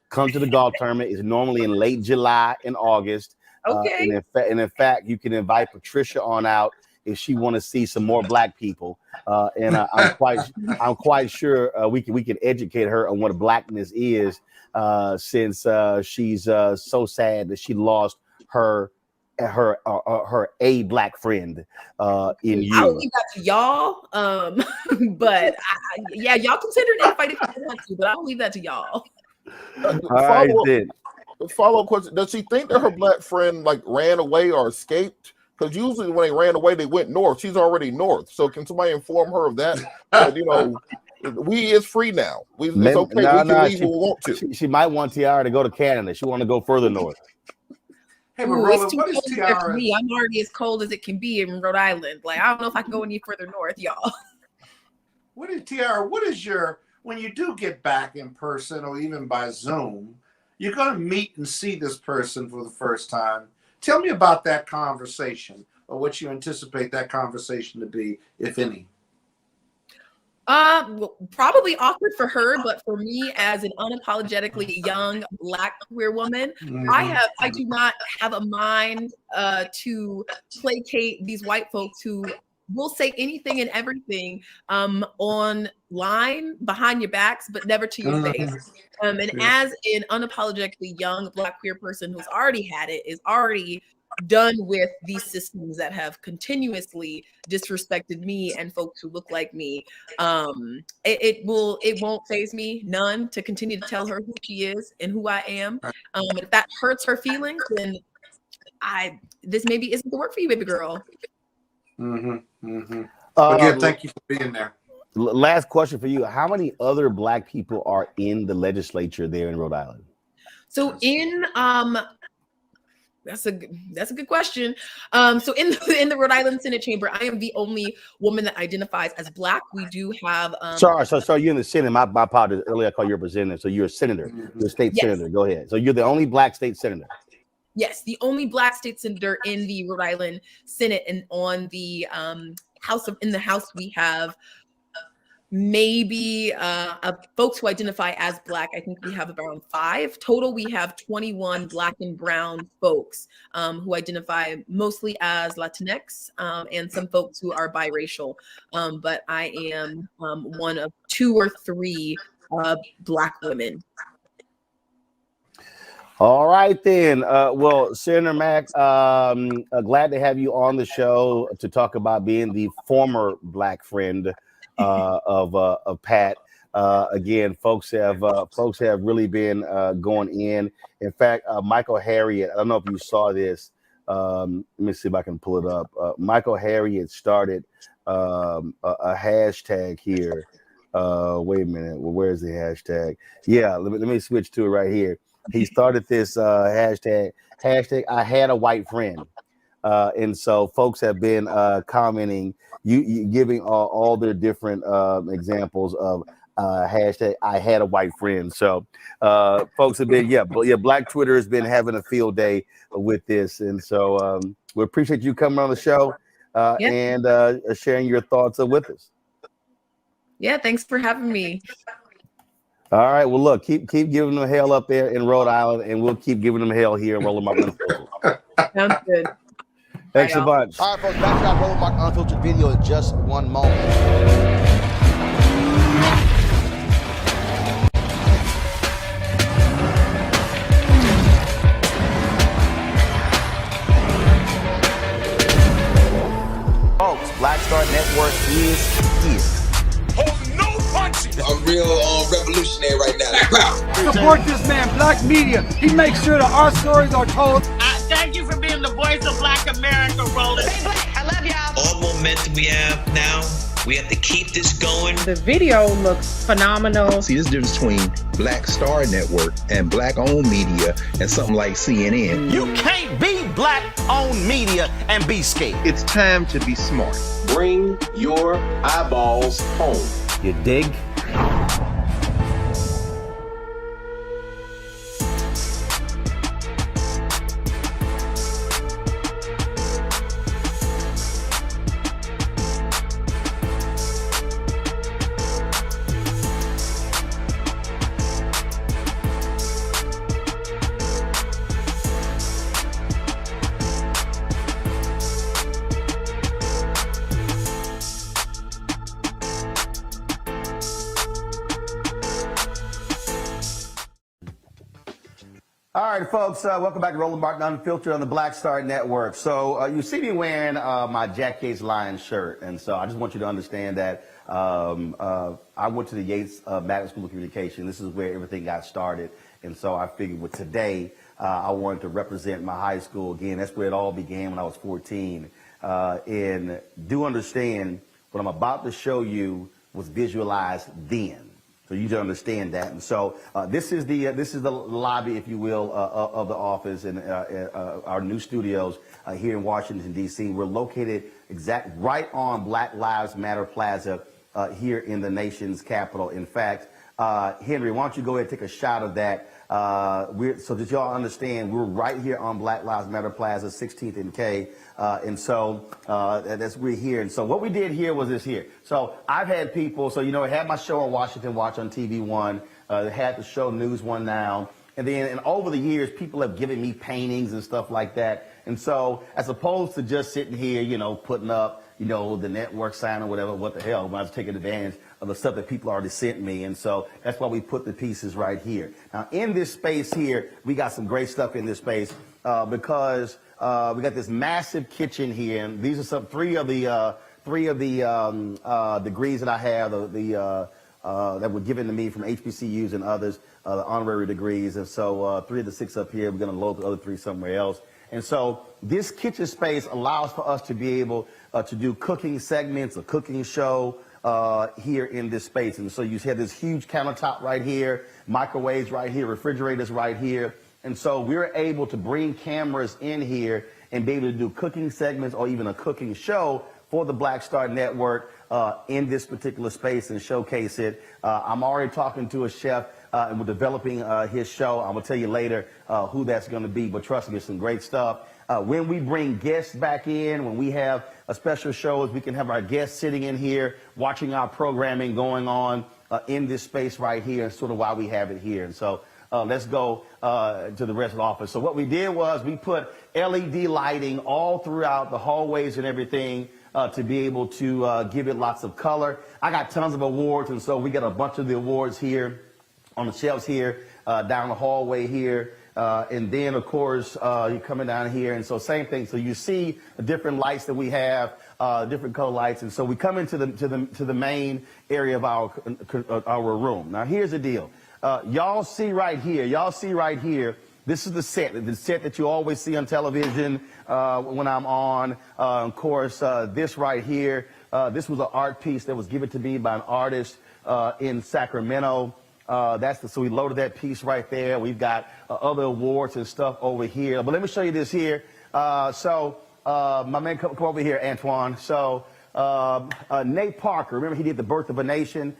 A: come to the golf tournament. It's normally in late July and August.
B: Okay.
A: And in fact, you can invite Patricia on out if she want to see some more Black people. And I'm quite sure we can educate her on what Blackness is, since she's so sad that she lost her a Black friend in you.
B: I'll leave that to y'all. But y'all consider an invite if you want to, but I'll leave that to y'all.
U: Follow-up question: does she think that her Black friend like ran away or escaped? Because usually when they ran away, they went north. She's already north. So can somebody inform her of that? We is free now. It's okay. We can leave when we want to.
A: She might want Tiara to go to Canada. She want to go further north.
X: Hey,
B: It's too cold there for me. I'm already as cold as it can be in Rhode Island. Like, I don't know if I can go any further north, y'all.
X: Tiara, when you do get back in person or even by Zoom, you're going to meet and see this person for the first time. Tell me about that conversation, or what you anticipate that conversation to be, if any.
B: Probably awkward for her, but for me, as an unapologetically young Black queer woman, I do not have a mind to placate these white folks who will say anything and everything online behind your backs, but never to your face. And as an unapologetically young Black queer person who's already had it, is already done with these systems that have continuously disrespected me and folks who look like me, it won't faze me none to continue to tell her who she is and who I am. And if that hurts her feelings, then this maybe isn't the work for you, baby girl.
X: Again, thank you for being there.
A: Last question for you. How many other Black people are in the legislature there in Rhode Island?
B: So in that's a good question. So in the Rhode Island Senate chamber, I am the only woman that identifies as Black. We do have
A: sorry, you're in the Senate. My apologies. Earlier I called you a representative. So you're a senator. You're a state senator. Go ahead. So you're the only Black state senator.
B: Yes, the only Black state senator in the Rhode Island Senate, and on the House we have maybe folks who identify as Black. I think we have around 5 total. We have 21 Black and brown folks who identify mostly as Latinx, and some folks who are biracial. But I am one of 2 or 3 Black women.
A: All right, then. Well, Senator Mack, glad to have you on the show to talk about being the former Black friend of Pat. Again, folks have really been going in. In fact, Michael Harriet, I don't know if you saw this. Let me see if I can pull it up. Michael Harriet started a hashtag here. Wait a minute. Well, where's the hashtag? Yeah, let me switch to it right here. He started this hashtag I had a white friend. And so folks have been commenting, you giving all their different examples of hashtag I had a white friend. So folks have been, Black Twitter has been having a field day with this. And so we appreciate you coming on the show and sharing your thoughts with us.
B: Yeah, thanks for having me.
A: All right. Well, look, keep giving them hell up there in Rhode Island, and we'll keep giving them hell here in Rolling Mark Unfiltered.
B: Sounds good.
A: Thanks a bunch.
H: All right, folks, back to our Rolling Mark Unfiltered video in just one moment. Folks, Black Star Network is here.
J: I'm real revolutionary right now.
S: Support this man, Black media. He makes sure that our stories are told.
M: Thank you for being the voice of Black America, Roland.
W: Stay Black. I love y'all.
K: All momentum we have now, we have to keep this going.
O: The video looks phenomenal.
L: See, there's a difference between Black Star Network and Black-owned media and something like CNN.
H: You can't be Black-owned media and be scared.
N: It's time to be smart.
T: Bring your eyeballs home.
A: You dig?
H: All right, folks, welcome back to Rolling Mark Unfiltered on the Black Star Network. So you see me wearing my Jack Yates Lions shirt, and so I just want you to understand that I went to the Yates Magnet School of Communication. This is where everything got started, and so I figured with today, I wanted to represent my high school again. That's where it all began when I was 14. And do understand what I'm about to show you was visualized then. So you to understand that. And so this is the lobby, if you will, of the office and our new studios here in Washington, D.C. We're located right on Black Lives Matter Plaza here in the nation's capital. In fact, Henry, why don't you go ahead and take a shot of that? So that y'all understand, we're right here on Black Lives Matter Plaza, 16th and K. And so we're here. And so what we did here was this here. So I've had people, so, I had my show on Washington Watch on TV One, had the show News One Now. And then over the years, people have given me paintings and stuff like that. And so as opposed to just sitting here, putting up, you know, the network sign or whatever, what the hell, when I was taking advantage of the stuff that people already sent me. And so that's why we put the pieces right here. Now, in this space here, we got some great stuff in this space because we got this massive kitchen here. And these are three of the degrees that I have, that were given to me from HBCUs and others, the honorary degrees. And so 3 of the 6 up here, we're going to load the other 3 somewhere else. And so this kitchen space allows for us to be able to do cooking segments, a cooking show here in this space. And so you have this huge countertop right here, microwaves right here, refrigerators right here. And so we're able to bring cameras in here and be able to do cooking segments or even a cooking show for the Black Star Network in this particular space and showcase it. I'm already talking to a chef and we're developing his show. I'm going to tell you later who that's going to be, but trust me, it's some great stuff. When we bring guests back in, when we have a special shows, we can have our guests sitting in here watching our programming going on in this space right here, sort of why we have it here. And so let's go to the rest of the office. So what we did was we put LED lighting all throughout the hallways and everything to be able to give it lots of color. I got tons of awards, and so we got a bunch of the awards here on the shelves here, down the hallway here. And then, of course, you're coming down here. And so same thing. So you see the different lights that we have, different color lights. And so we come into the main area of our room. Now, here's the deal. Y'all see right here, this is the set that you always see on television when I'm on. Of course, this right here, this was an art piece that was given to me by an artist in Sacramento. So we loaded that piece right there. We've got other awards and stuff over here. But let me show you this here. My man, come over here, Antoine. So Nate Parker, remember he did The Birth of a Nation?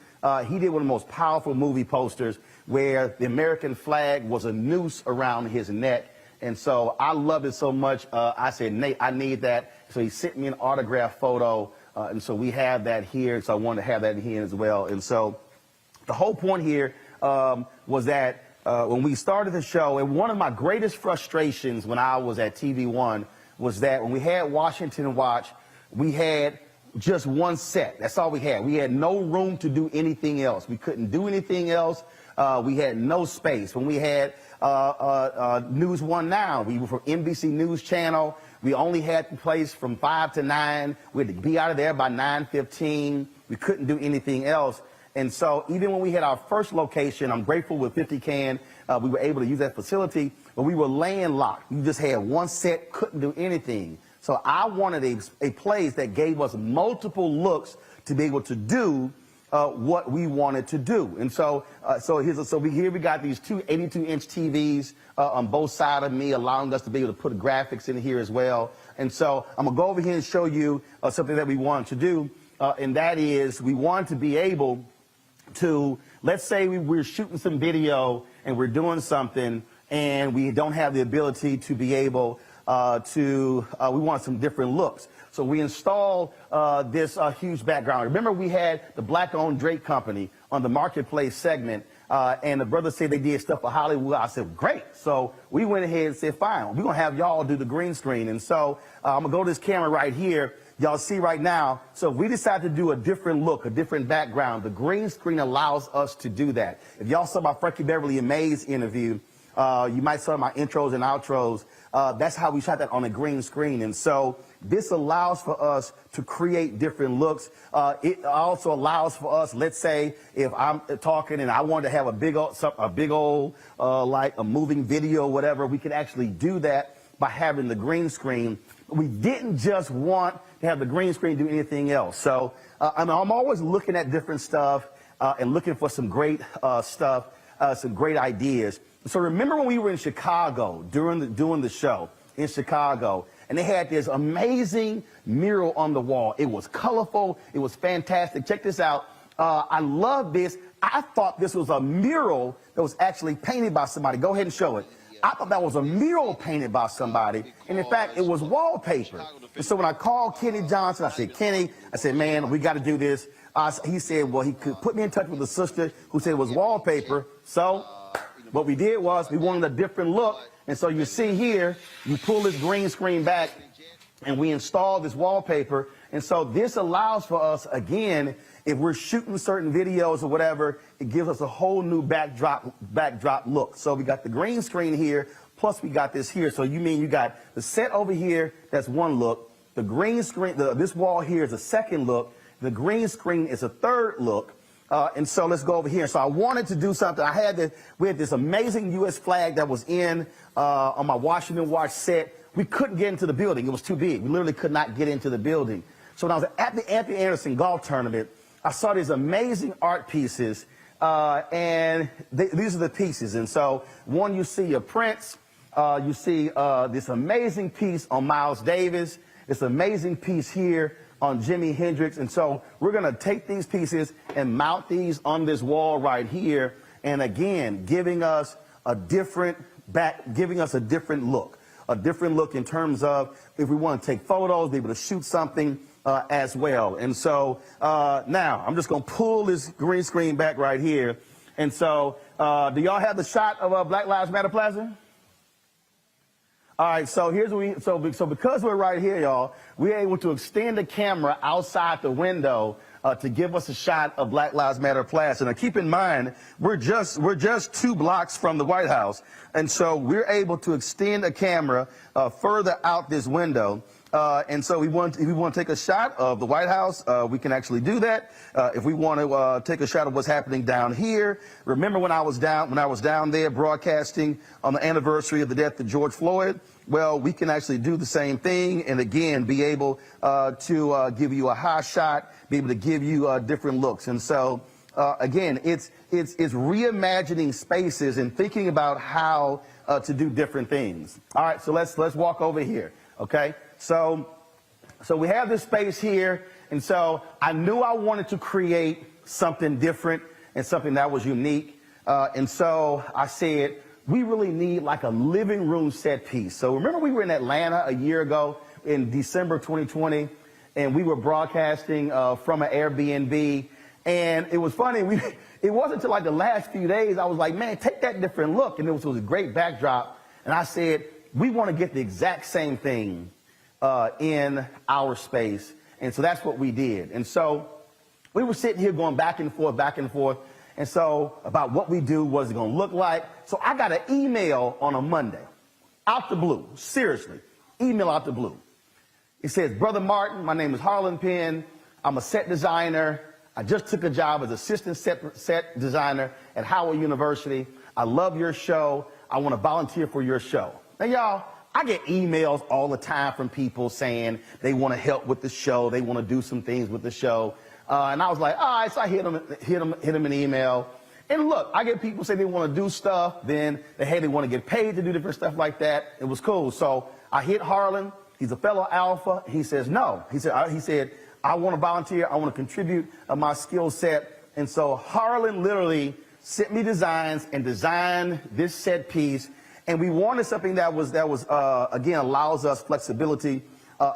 H: He did one of the most powerful movie posters where the American flag was a noose around his neck. And so I loved it so much, I said, Nate, I need that. So he sent me an autograph photo. And so we have that here. So I wanted to have that here as well. And so the whole point here was that when we started the show, and one of my greatest frustrations when I was at TV One was that when we had Washington Watch, we had just one set. That's all we had. We had no room to do anything else. We couldn't do anything else. We had no space. When we had News One Now, we were from NBC News Channel. We only had the place from 5 to 9. We had to be out of there by 9:15. We couldn't do anything else. And so even when we had our first location, I'm grateful with 50 Can, we were able to use that facility, but we were landlocked. We just had one set, couldn't do anything. So I wanted a place that gave us multiple looks to be able to do what we wanted to do. And so here we got these two 82-inch TVs on both sides of me, allowing us to be able to put graphics in here as well. And so I'm going to go over here and show you something that we wanted to do, and that is we wanted to be able to, let's say we're shooting some video and we're doing something and we don't have the ability to be able we want some different looks. So we installed this huge background. Remember we had the Black-owned Drake Company on the Marketplace segment, and the brothers said they did stuff for Hollywood. I said, great. So we went ahead and said, fine, we're going to have y'all do the green screen. And so I'm going to go to this camera right here. Y'all see right now, so if we decide to do a different look, a different background, the green screen allows us to do that. If y'all saw my Frankie Beverly and Mays interview, you might saw my intros and outros. That's how we shot that on a green screen. And so this allows for us to create different looks. It also allows for us, let's say, if I'm talking and I want to have a big old like a moving video or whatever, we can actually do that by having the green screen. We didn't just want to have the green screen do anything else. So I'm always looking at different stuff and looking for some great stuff, some great ideas. So remember when we were in Chicago doing the show in Chicago, and they had this amazing mural on the wall. It was colorful. It was fantastic. Check this out. I love this. I thought this was a mural that was actually painted by somebody. Go ahead and show it. I thought that was a mural painted by somebody, and in fact, it was wallpaper. And so when I called Kenny Johnson, I said, Kenny, I said, man, we got to do this. He said, well, he could put me in touch with a sister who said it was wallpaper. So what we did was we wanted a different look. And so you see here, you pull this green screen back, and we installed this wallpaper. And so this allows for us, again, if we're shooting certain videos or whatever, it gives us a whole new backdrop look. So we got the green screen here, plus we got this here. So you mean you got the set over here, that's one look. The green screen, this wall here is a second look. The green screen is a third look. And so let's go over here. So I wanted to do something. We had this amazing U.S. flag that was on my Washington Watch set. We couldn't get into the building. It was too big. We literally could not get into the building. So when I was at the Anthony Anderson golf tournament, I saw these amazing art pieces, and these are the pieces. And so one, you see a Prince, you see this amazing piece on Miles Davis, this amazing piece here on Jimi Hendrix. And so we're going to take these pieces and mount these on this wall right here, and again, giving us a different look. A different look in terms of if we want to take photos, be able to shoot something as well. And so now I'm just going to pull this green screen back right here. And so do y'all have the shot of Black Lives Matter Plaza? All right, so here's what so because we're right here, y'all, we're able to extend the camera outside the window to give us a shot of Black Lives Matter Plaza. Now keep in mind, we're just 2 blocks from the White House, and so we're able to extend a camera further out this window. And so if we want to take a shot of the White House, we can actually do that. If we want to take a shot of what's happening down here, remember when I was down there broadcasting on the anniversary of the death of George Floyd? Well, we can actually do the same thing, and again, be able to give you a high shot, be able to give you different looks. And so, again, it's reimagining spaces and thinking about how to do different things. All right, so let's walk over here. Okay, so we have this space here, and so I knew I wanted to create something different and something that was unique, and so I said, we really need like a living room set piece. So remember we were in Atlanta a year ago in December 2020, and we were broadcasting from an Airbnb, and it was funny, it wasn't until like the last few days I was like, man, take that different look, and it was a great backdrop, and I said, we want to get the exact same thing in our space. And so that's what we did. And so we were sitting here going back and forth. And so about what we do, what's it going to look like. So I got an email on a Monday, out the blue, seriously, email out the blue. It says, Brother Martin, my name is Harlan Penn. I'm a set designer. I just took a job as assistant set designer at Howard University. I love your show. I want to volunteer for your show. Now, y'all, I get emails all the time from people saying they want to help with the show. They want to do some things with the show. And I was like, all right, so I hit them an email. And look, I get people say they want to do stuff. Then they want to get paid to do different stuff like that. It was cool. So I hit Harlan. He's a fellow Alpha. He says, no. He said, I want to volunteer. I want to contribute my skill set. And so Harlan literally sent me designs and designed this set piece. And we wanted something that was again, allows us flexibility.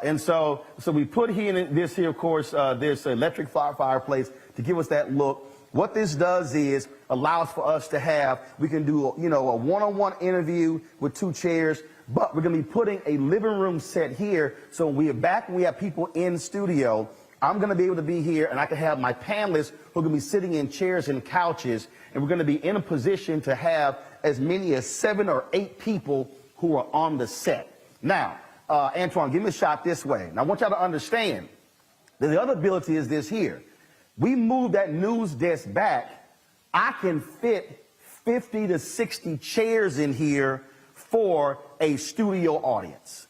H: And so we put here this here, of course, this electric fireplace to give us that look. What this does is allows for us to have, we can do, a one-on-one interview with 2 chairs, but we're going to be putting a living room set here. So when we are back and we have people in studio, I'm going to be able to be here, and I can have my panelists who are going to be sitting in chairs and couches, and we're going to be in a position to have as many as 7 or 8 people who are on the set. Now, Antoine, give me a shot this way. Now, I want y'all to understand that the other ability is this here. We move that news desk back. I can fit 50 to 60 chairs in here for a studio audience.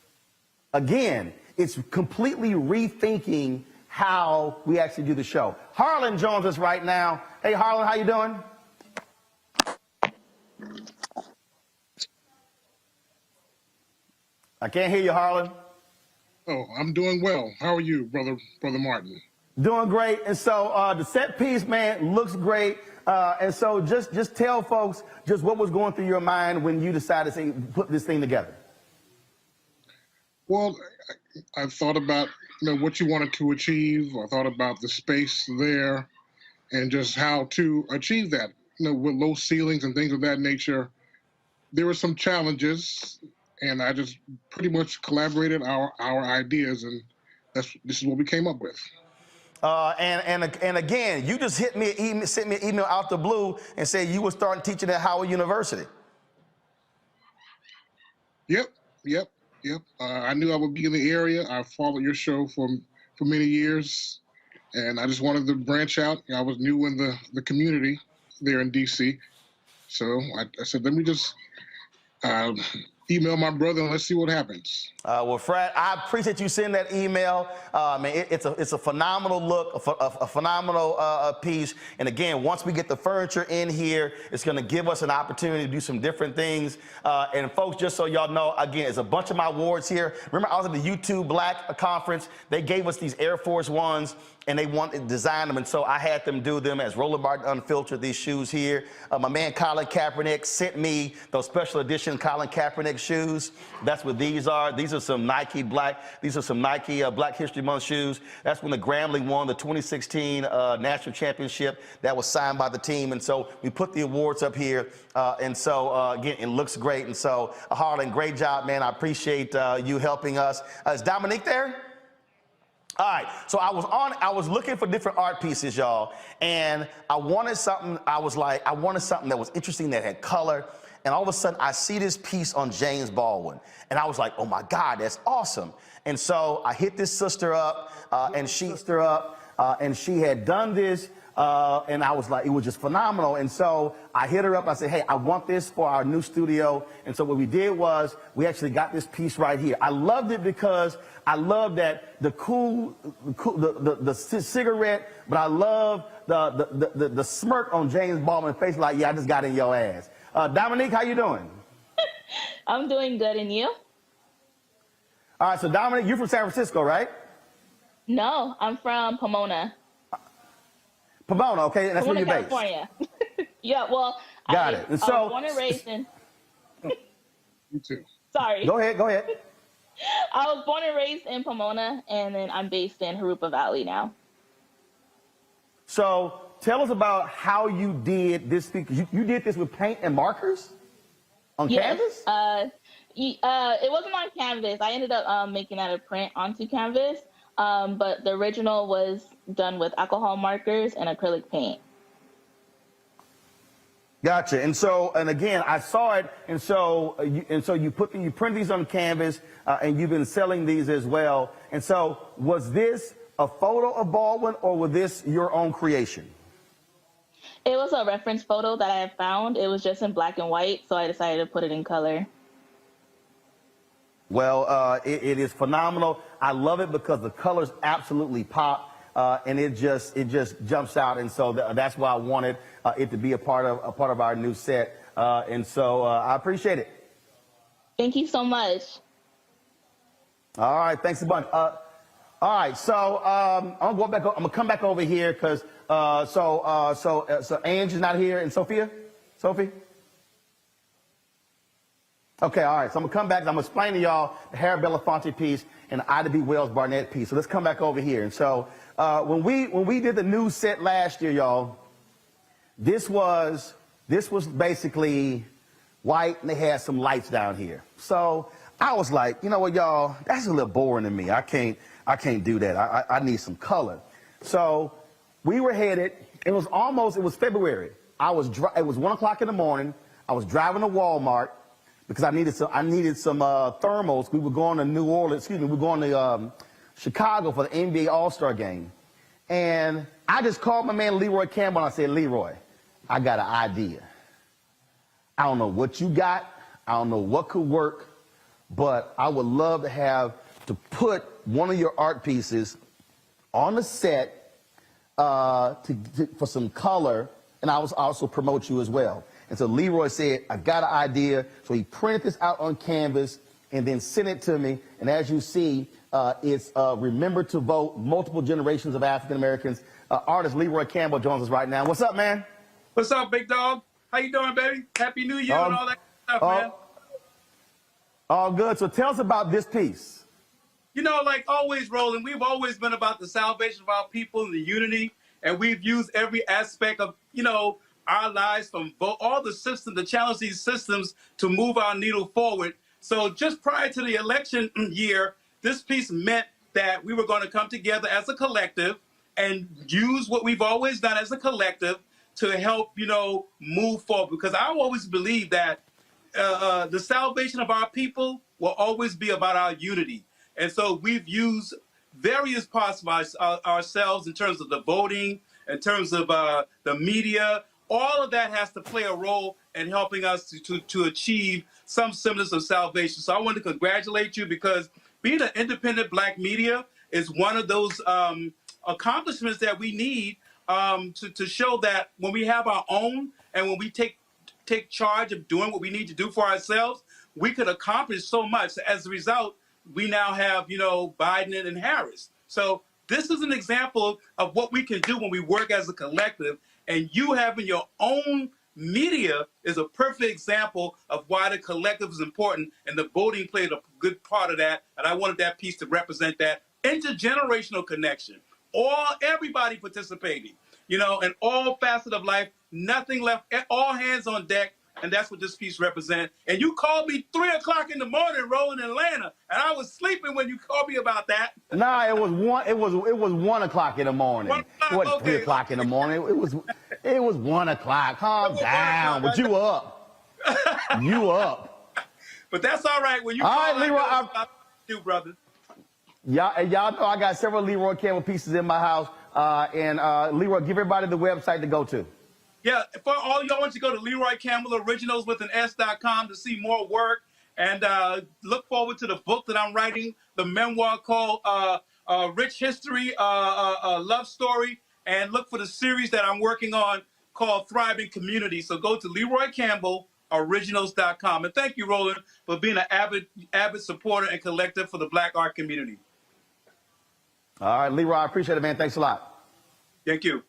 H: Again, it's completely rethinking how we actually do the show. Harlan joins us right now. Hey, Harlan, how you doing? I can't hear you, Harlan.
E: Oh, I'm doing well. How are you, Brother Martin?
H: Doing great. And so the set piece, man, looks great. And so just tell folks just what was going through your mind when you decided to put this thing together.
E: Well, I thought about what you wanted to achieve. I thought about the space there and just how to achieve that. With low ceilings and things of that nature, there were some challenges. and I just pretty much collaborated our ideas, and this is what we came up with.
H: And again, you just sent me an email out the blue and said you were starting teaching at Howard University.
E: Yep. I knew I would be in the area. I followed your show for many years, and I just wanted to branch out. I was new in the community there in DC, so I said, let me just email my brother and let's see what happens.
H: Well, Fred, I appreciate you sending that email. Man, it's a phenomenal look, a phenomenal piece. And again, once we get the furniture in here, it's going to give us an opportunity to do some different things. And folks, just so y'all know, again, it's a bunch of my awards here. Remember, I was at the YouTube Black conference. They gave us these Air Force Ones, and they wanted to design them, and so I had them do them as Roland Martin Unfiltered, these shoes here. My man Colin Kaepernick sent me those special edition Colin Kaepernick shoes. That's what these are. These are some Nike Black History Month shoes. That's when the Grambling won the 2016 national championship. That was signed by the team, and so we put the awards up here. And so again, it looks great. And so Harlan, great job, man. I appreciate you helping us. Is Dominique there? All right, so I was looking for different art pieces, y'all, and I wanted something. I wanted something that was interesting, that had color, and all of a sudden I see this piece on James Baldwin, and I was like, oh my God, that's awesome. And so I hit this sister up, and she had done this. And I was like, it was just phenomenal. And so I hit her up. I said, hey, I want this for our new studio. And so what we did was we actually got this piece right here. I loved it because I love that the cigarette, but I love the smirk on James Baldwin's face, like, yeah, I just got in your ass. Dominique, how you doing?
C: I'm doing good, and you?
H: All right, so Dominique, you're from San Francisco, right?
C: No, I'm from Pomona.
H: Pomona, okay, and that's
C: Pomona,
H: where you're
C: California. Yeah, well,
H: got it. And so,
C: I was born and raised in.
E: You too.
C: Sorry.
H: Go ahead.
C: I was born and raised in Pomona, and then I'm based in Harupa Valley now.
H: So tell us about how you did this. You did this with paint and markers on canvas?
C: It wasn't on canvas. I ended up making that a print onto canvas. But the original was done with alcohol markers and acrylic paint.
H: Gotcha. And again, I saw it. And so you print these on canvas, and you've been selling these as well. And so was this a photo of Baldwin, or was this your own creation?
C: It was a reference photo that I had found. It was just in black and white, so I decided to put it in color.
H: Well, it is phenomenal. I love it because the colors absolutely pop, and it just jumps out. And so that's why I wanted it to be a part of our new set. And so I appreciate it.
C: Thank you so much.
H: All right, thanks a bunch. All right, so I'm gonna come back over here because so Ange is not here, and Sophie. Okay, all right, so I'm gonna come back. I'm gonna explain to y'all the Harry Belafonte piece and the Ida B. Wells Barnett piece. So let's come back over here. And so when we did the new set last year, y'all, this was basically white, and they had some lights down here. So I was like, you know what, y'all, that's a little boring to me. I can't do that. I need some color. So we were headed. It was February. It was 1 o'clock in the morning. I was driving to Walmart, because I needed some thermals. We were going to we were going to Chicago for the NBA All-Star game. And I just called my man Leroy Campbell, and I said, Leroy, I got an idea. I don't know what you got. I don't know what could work, but I would love to put one of your art pieces on the set for some color, and I was also promote you as well. And so Leroy said, I got an idea. So he printed this out on canvas and then sent it to me. And as you see, it's Remember to Vote, Multiple Generations of African Americans. Artist Leroy Campbell joins us right now. What's up, man?
G: What's up, big dog? How you doing, baby? Happy New Year and all that stuff, man.
H: All good. So tell us about this piece.
G: You know, like always, Roland, we've always been about the salvation of our people and the unity. And we've used every aspect of, our lives, from all the systems, to challenge these systems to move our needle forward So just prior to the election year, this piece meant that we were going to come together as a collective and use what we've always done as a collective to help, move forward. Because I always believe that the salvation of our people will always be about our unity. And so we've used various parts of ourselves in terms of the voting, in terms of the media. All of that has to play a role in helping us to achieve some semblance of salvation. So I want to congratulate you, because being an independent Black media is one of those accomplishments that we need to show that when we have our own and when we take charge of doing what we need to do for ourselves, we could accomplish so much. As a result, we now have, Biden and Harris. So this is an example of what we can do when we work as a collective, and you having your own media is a perfect example of why the collective is important, and the voting played a good part of that. And I wanted that piece to represent that intergenerational connection. Everybody participating, in all facets of life, nothing left, all hands on deck. And that's what this piece represents. And you called me 3 o'clock in the morning, rolling in Atlanta, and I was sleeping when you called me about that.
A: Nah, it was 1 o'clock in the morning. It wasn't 3 o'clock in the morning. It was 1 o'clock. Calm down. But you were up. You were up.
G: But that's all right. When you
A: all
G: call,
A: right, Leroy,
G: I do, brother.
A: Y'all know I got several Leroy Campbell pieces in my house. And Leroy, give everybody the website to go to.
G: Yeah, for all y'all, want you to go to Leroy Campbell Originals with an S.com to see more work, and look forward to the book that I'm writing, the memoir called Rich History, Love Story, and look for the series that I'm working on called Thriving Community. So go to Leroy Campbell Originals.com. And thank you, Roland, for being an avid supporter and collector for the Black art community.
A: All right, Leroy, I appreciate it, man. Thanks a lot.
G: Thank you.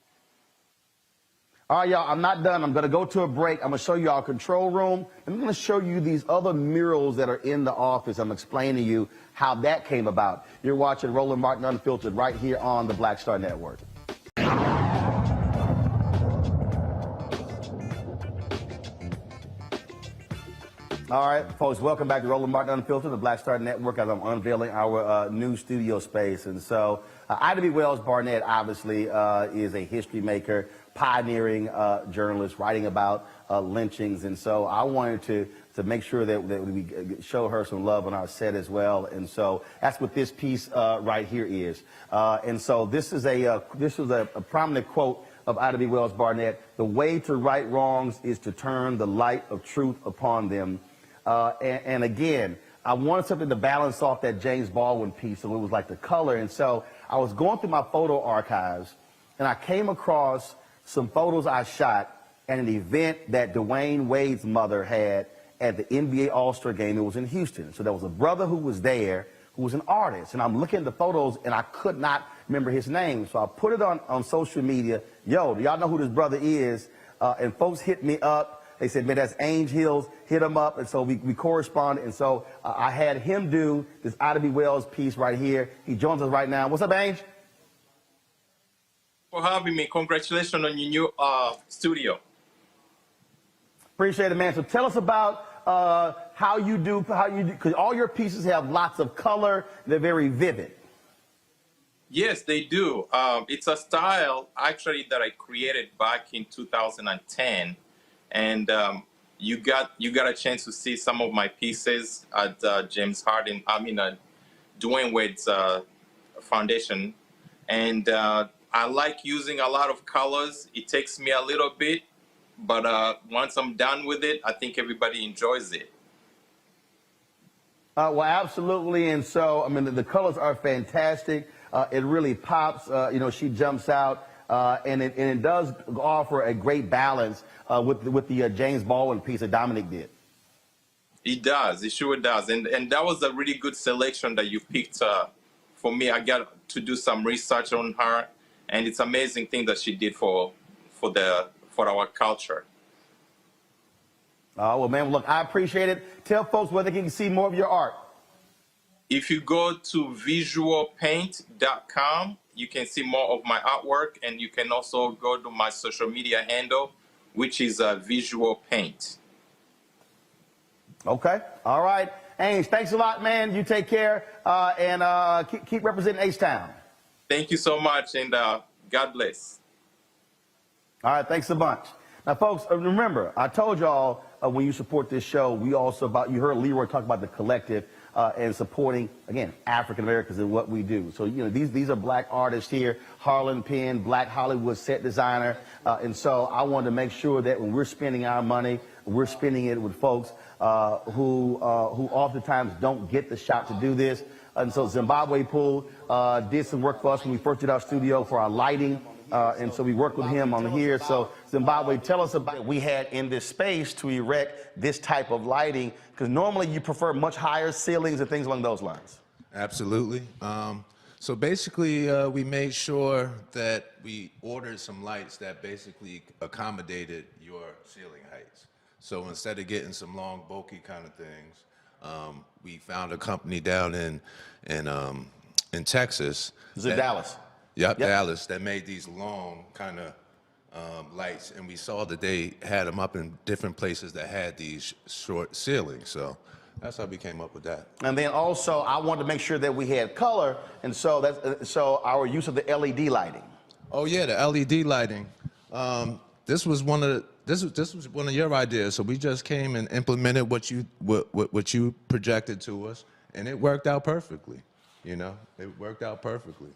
A: All right, y'all, I'm not done. I'm going to go to a break. I'm going to show you our control room. I'm going to show you these other murals that are in the office. I'm explaining to you how that came about. You're watching Roland Martin Unfiltered right here on the Black Star Network. All right, folks, welcome back to Roland Martin Unfiltered, the Black Star Network, as I'm unveiling our new studio space. And so Ida B. Wells Barnett, obviously, is a history maker, pioneering journalist, writing about lynchings. And so I wanted to make sure that we show her some love on our set as well. And so that's what this piece right here is. And so this was a prominent quote of Ida B. Wells Barnett: "The way to right wrongs is to turn the light of truth upon them." And again, I wanted something to balance off that James Baldwin piece, so it was like the color. And so I was going through my photo archives, and I came across some photos I shot at an event that Dwayne Wade's mother had at the NBA All-Star game. It was in Houston. So there was a brother who was there who was an artist, and I'm looking at the photos, and I could not remember his name. So I put it on social media. Yo, do y'all know who this brother is? And folks hit me up. They said, man, that's Ainge Hills. Hit him up. And so we corresponded. And so I had him do this Ida B. Wells piece right here. He joins us right now. What's up, Ainge?
N: For having me. Congratulations on your new studio.
A: Appreciate it, man. So tell us about how you do, because all your pieces have lots of color. They're very vivid.
N: Yes, they do. It's a style, actually, that I created back in 2010. And you got a chance to see some of my pieces at Dwayne Wade's foundation. And I like using a lot of colors. It takes me a little bit, but once I'm done with it, I think everybody enjoys it.
A: Well, absolutely. And so, I mean, the colors are fantastic. It really pops. She jumps out. And it does offer a great balance with the James Baldwin piece that Dominic did.
N: It does. It sure does. And that was a really good selection that you picked for me. I got to do some research on her, and it's an amazing thing that she did for our culture.
A: Oh, well, man, look, I appreciate it. Tell folks where they can see more of your art.
N: If you go to visualpaint.com, you can see more of my artwork, and you can also go to my social media handle, which is Visual Paint.
A: Okay. All right.
H: Ames, thanks a lot, man. You take care and keep representing H-Town.
N: Thank you so much, and God bless.
H: All right, thanks a bunch. Now, folks, remember, I told y'all when you support this show, you heard Leroy talk about the collective and supporting, again, African Americans in what we do. So, these are black artists here, Harlan Penn, Black Hollywood set designer. And so I wanted to make sure that when we're spending our money, we're spending it with folks who oftentimes don't get the shot to do this. And so Zimbabwe Pool did some work for us when we first did our studio for our lighting. And so we worked with him on here. So Zimbabwe, tell us about what we had in this space to erect this type of lighting, because normally you prefer much higher ceilings and things along those lines.
D: Absolutely. So basically, we made sure that we ordered some lights that basically accommodated your ceiling heights. So instead of getting some long, bulky kind of things, we found a company down in Texas.
H: Is it Dallas?
D: Yep, Dallas, that made these long kind of lights, and we saw that they had them up in different places that had these short ceilings. So that's how we came up with that.
H: And then also, I wanted to make sure that we had color, and so our use of the LED lighting.
D: Oh yeah, the LED lighting. This was one of your ideas. So we just came and implemented what you projected to us, and it worked out perfectly. It worked out perfectly.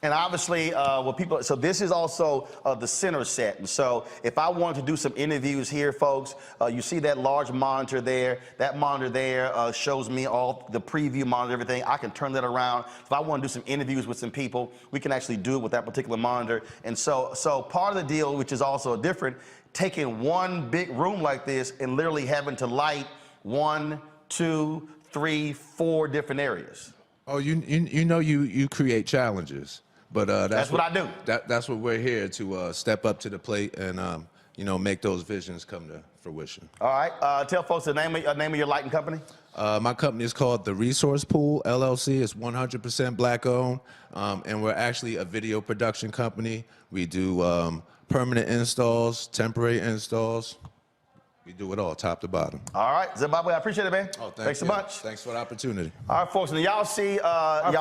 H: And obviously, so this is also the center set. And so if I wanted to do some interviews here, folks, you see that large monitor there. That monitor there shows me all the preview monitor, everything. I can turn that around. If I want to do some interviews with some people, we can actually do it with that particular monitor. And so part of the deal, which is also different, taking one big room like this and literally having to light 1, 2, 3, 4 different areas.
D: Oh, you create challenges. But that's
H: what I do.
D: That's what we're here to step up to the plate and make those visions come to fruition.
H: All right. Tell folks the name of your lighting company.
D: My company is called The Resource Pool LLC. It's 100% black owned, and we're actually a video production company. We do permanent installs, temporary installs. We do it all, top to bottom.
H: All right, Zimbabwe, I appreciate it, man.
D: Oh,
H: thanks a bunch.
D: Thanks for the opportunity.
H: All right, folks, and y'all see, I've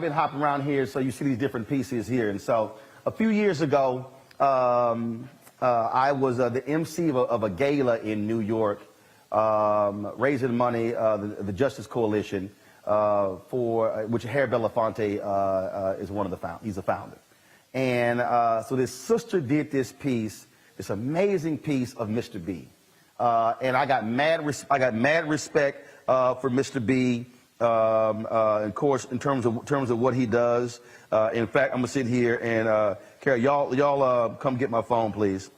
H: been hopping around here, so you see these different pieces here. And so a few years ago, I was the MC of a gala in New York, raising money, the Justice Coalition, for which Harry Belafonte is one of the founders. He's the founder. And so this sister did this piece, this amazing piece of Mr. B. And I got mad respect for Mr. B. Of course, in terms of what he does. In fact, I'm gonna sit here and Carol, y'all come get my phone, please.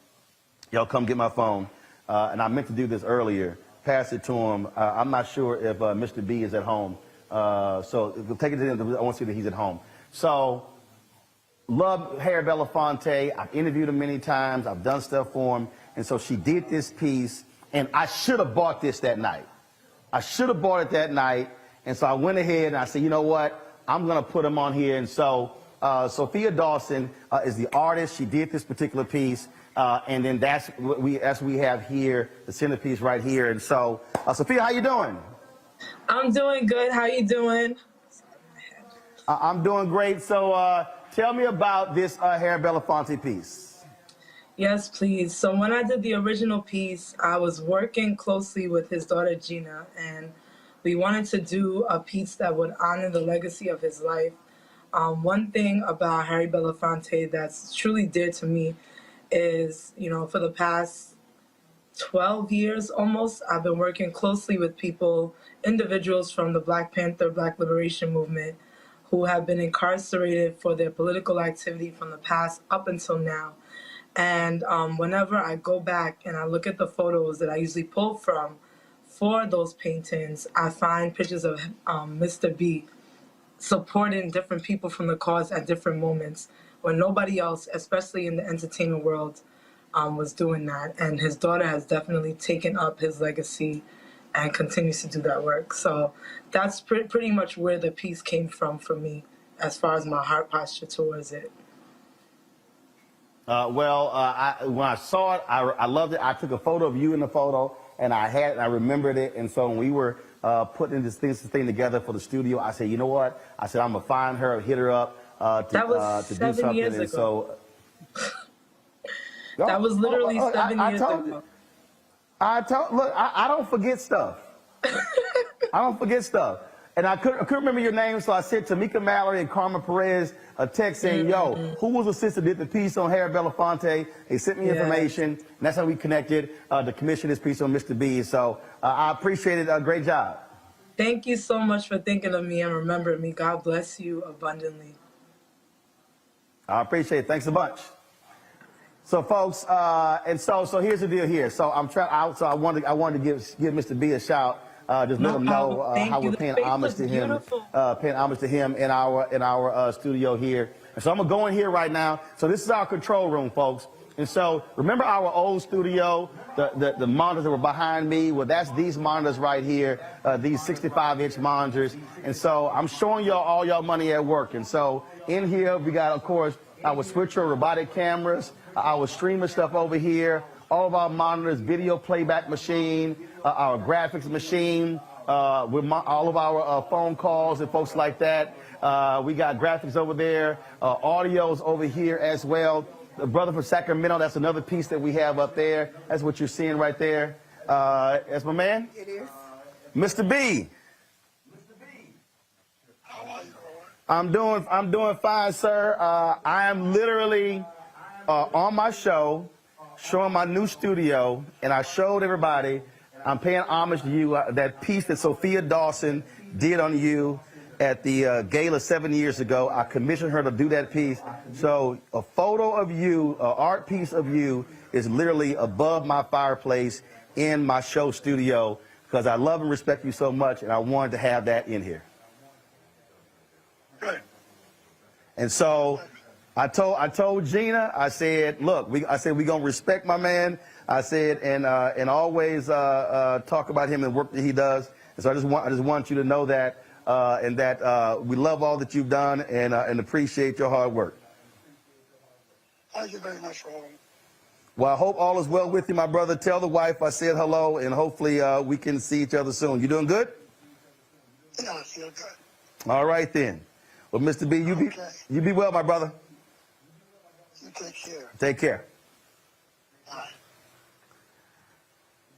H: Y'all come get my phone. And I meant to do this earlier. Pass it to him. I'm not sure if Mr. B is at home. So take it to him. I want to see that he's at home. So. Love Harry Belafonte. I've interviewed him many times. I've done stuff for him. And so she did this piece, and I should have bought this that night. I should have bought it that night. And so I went ahead and I said, you know what? I'm going to put him on here. And so Sophia Dawson is the artist. She did this particular piece. And then that's what we have here, the centerpiece right here. And so, Sophia, how you doing?
P: I'm doing good. How you doing?
H: I'm doing great. So, tell me about this Harry Belafonte piece.
P: Yes, please. So when I did the original piece, I was working closely with his daughter, Gina, and we wanted to do a piece that would honor the legacy of his life. One thing about Harry Belafonte that's truly dear to me is, for the past 12 years almost, I've been working closely with individuals from the Black Panther, Black Liberation Movement, who have been incarcerated for their political activity from the past up until now. And whenever I go back and I look at the photos that I usually pull from for those paintings, I find pictures of Mr. B supporting different people from the cause at different moments when nobody else, especially in the entertainment world, was doing that. And his daughter has definitely taken up his legacy and continues to do that work. So that's pretty much where the piece came from for me as far as my heart posture towards it.
H: When I saw it, I loved it. I took a photo of you in the photo, and I remembered it. And so when we were putting this thing together for the studio, I said, you know what? I said, I'm going to find her, hit her up to do
P: 7 years
H: something. And
P: ago.
H: so
P: That was literally 7 years ago.
H: Look, I don't forget stuff. I don't forget stuff. And I couldn't remember your name, so I sent Tamika Mallory and Carmen Perez a text saying, yo, who was the sister that did the piece on Harry Belafonte? They sent me information, and that's how we connected to commission this piece on Mr. B. So I appreciate it. Great job.
P: Thank you so much for thinking of me and remembering me. God bless you abundantly.
H: I appreciate it. Thanks a bunch. So, folks, and so here's the deal here. So I wanted to give Mr. B a shout. Just let him know how we're paying homage to him, in our studio here. And so I'm gonna go in here right now. So this is our control room, folks. And so remember our old studio, the monitors that were behind me. Well, that's these monitors right here, these 65-inch monitors. And so I'm showing y'all all y'all money at work. And so in here we got, of course, our switcher robotic cameras, our streamer stuff over here, all of our monitors, video playback machine, our graphics machine, with all of our phone calls and folks like that. We got graphics over there, audio's over here as well. The brother from Sacramento, that's another piece that we have up there. That's what you're seeing right there. That's my man? It is. Mr. B. I'm doing fine, sir. I am literally on my show, showing my new studio, and I showed everybody, I'm paying homage to you, that piece that Sophia Dawson did on you at the gala 7 years ago. I commissioned her to do that piece. So a photo of you, an art piece of you, is literally above my fireplace in my show studio because I love and respect you so much, and I wanted to have that in here.
I: Good.
H: And so I told Gina, I said, look, we're gonna respect my man. I said, and always talk about him and work that he does. And so I just want you to know that, and that we love all that you've done and appreciate your hard work.
I: Thank you very much, Roland.
H: Well, I hope all is well with you, my brother. Tell the wife I said hello, and hopefully we can see each other soon. You doing good?
I: Yeah, I feel good.
H: All right then. Well, Mr. B, you be well, my brother.
I: You take care.
H: Take care.
I: Bye.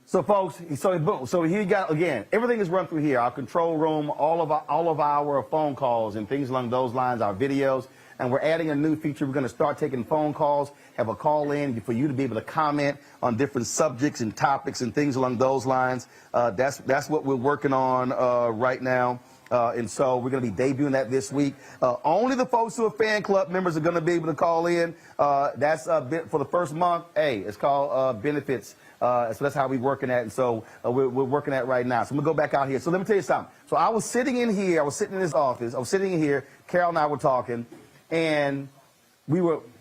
H: So, folks, so here you got, again, everything is run through here. Our control room, all of our phone calls and things along those lines, our videos. And we're adding a new feature. We're going to start taking phone calls, have a call in for you to be able to comment on different subjects and topics and things along those lines. That's what we're working on right now. And so we're going to be debuting that this week. Only the folks who are fan club members are going to be able to call in. That's for the first month. Hey, it's called benefits. So that's how we're working at. And so we're working at right now. So I'm going to go back out here. So let me tell you something. So I was sitting in here. I was sitting in this office. I was sitting in here. Carol and I were talking. And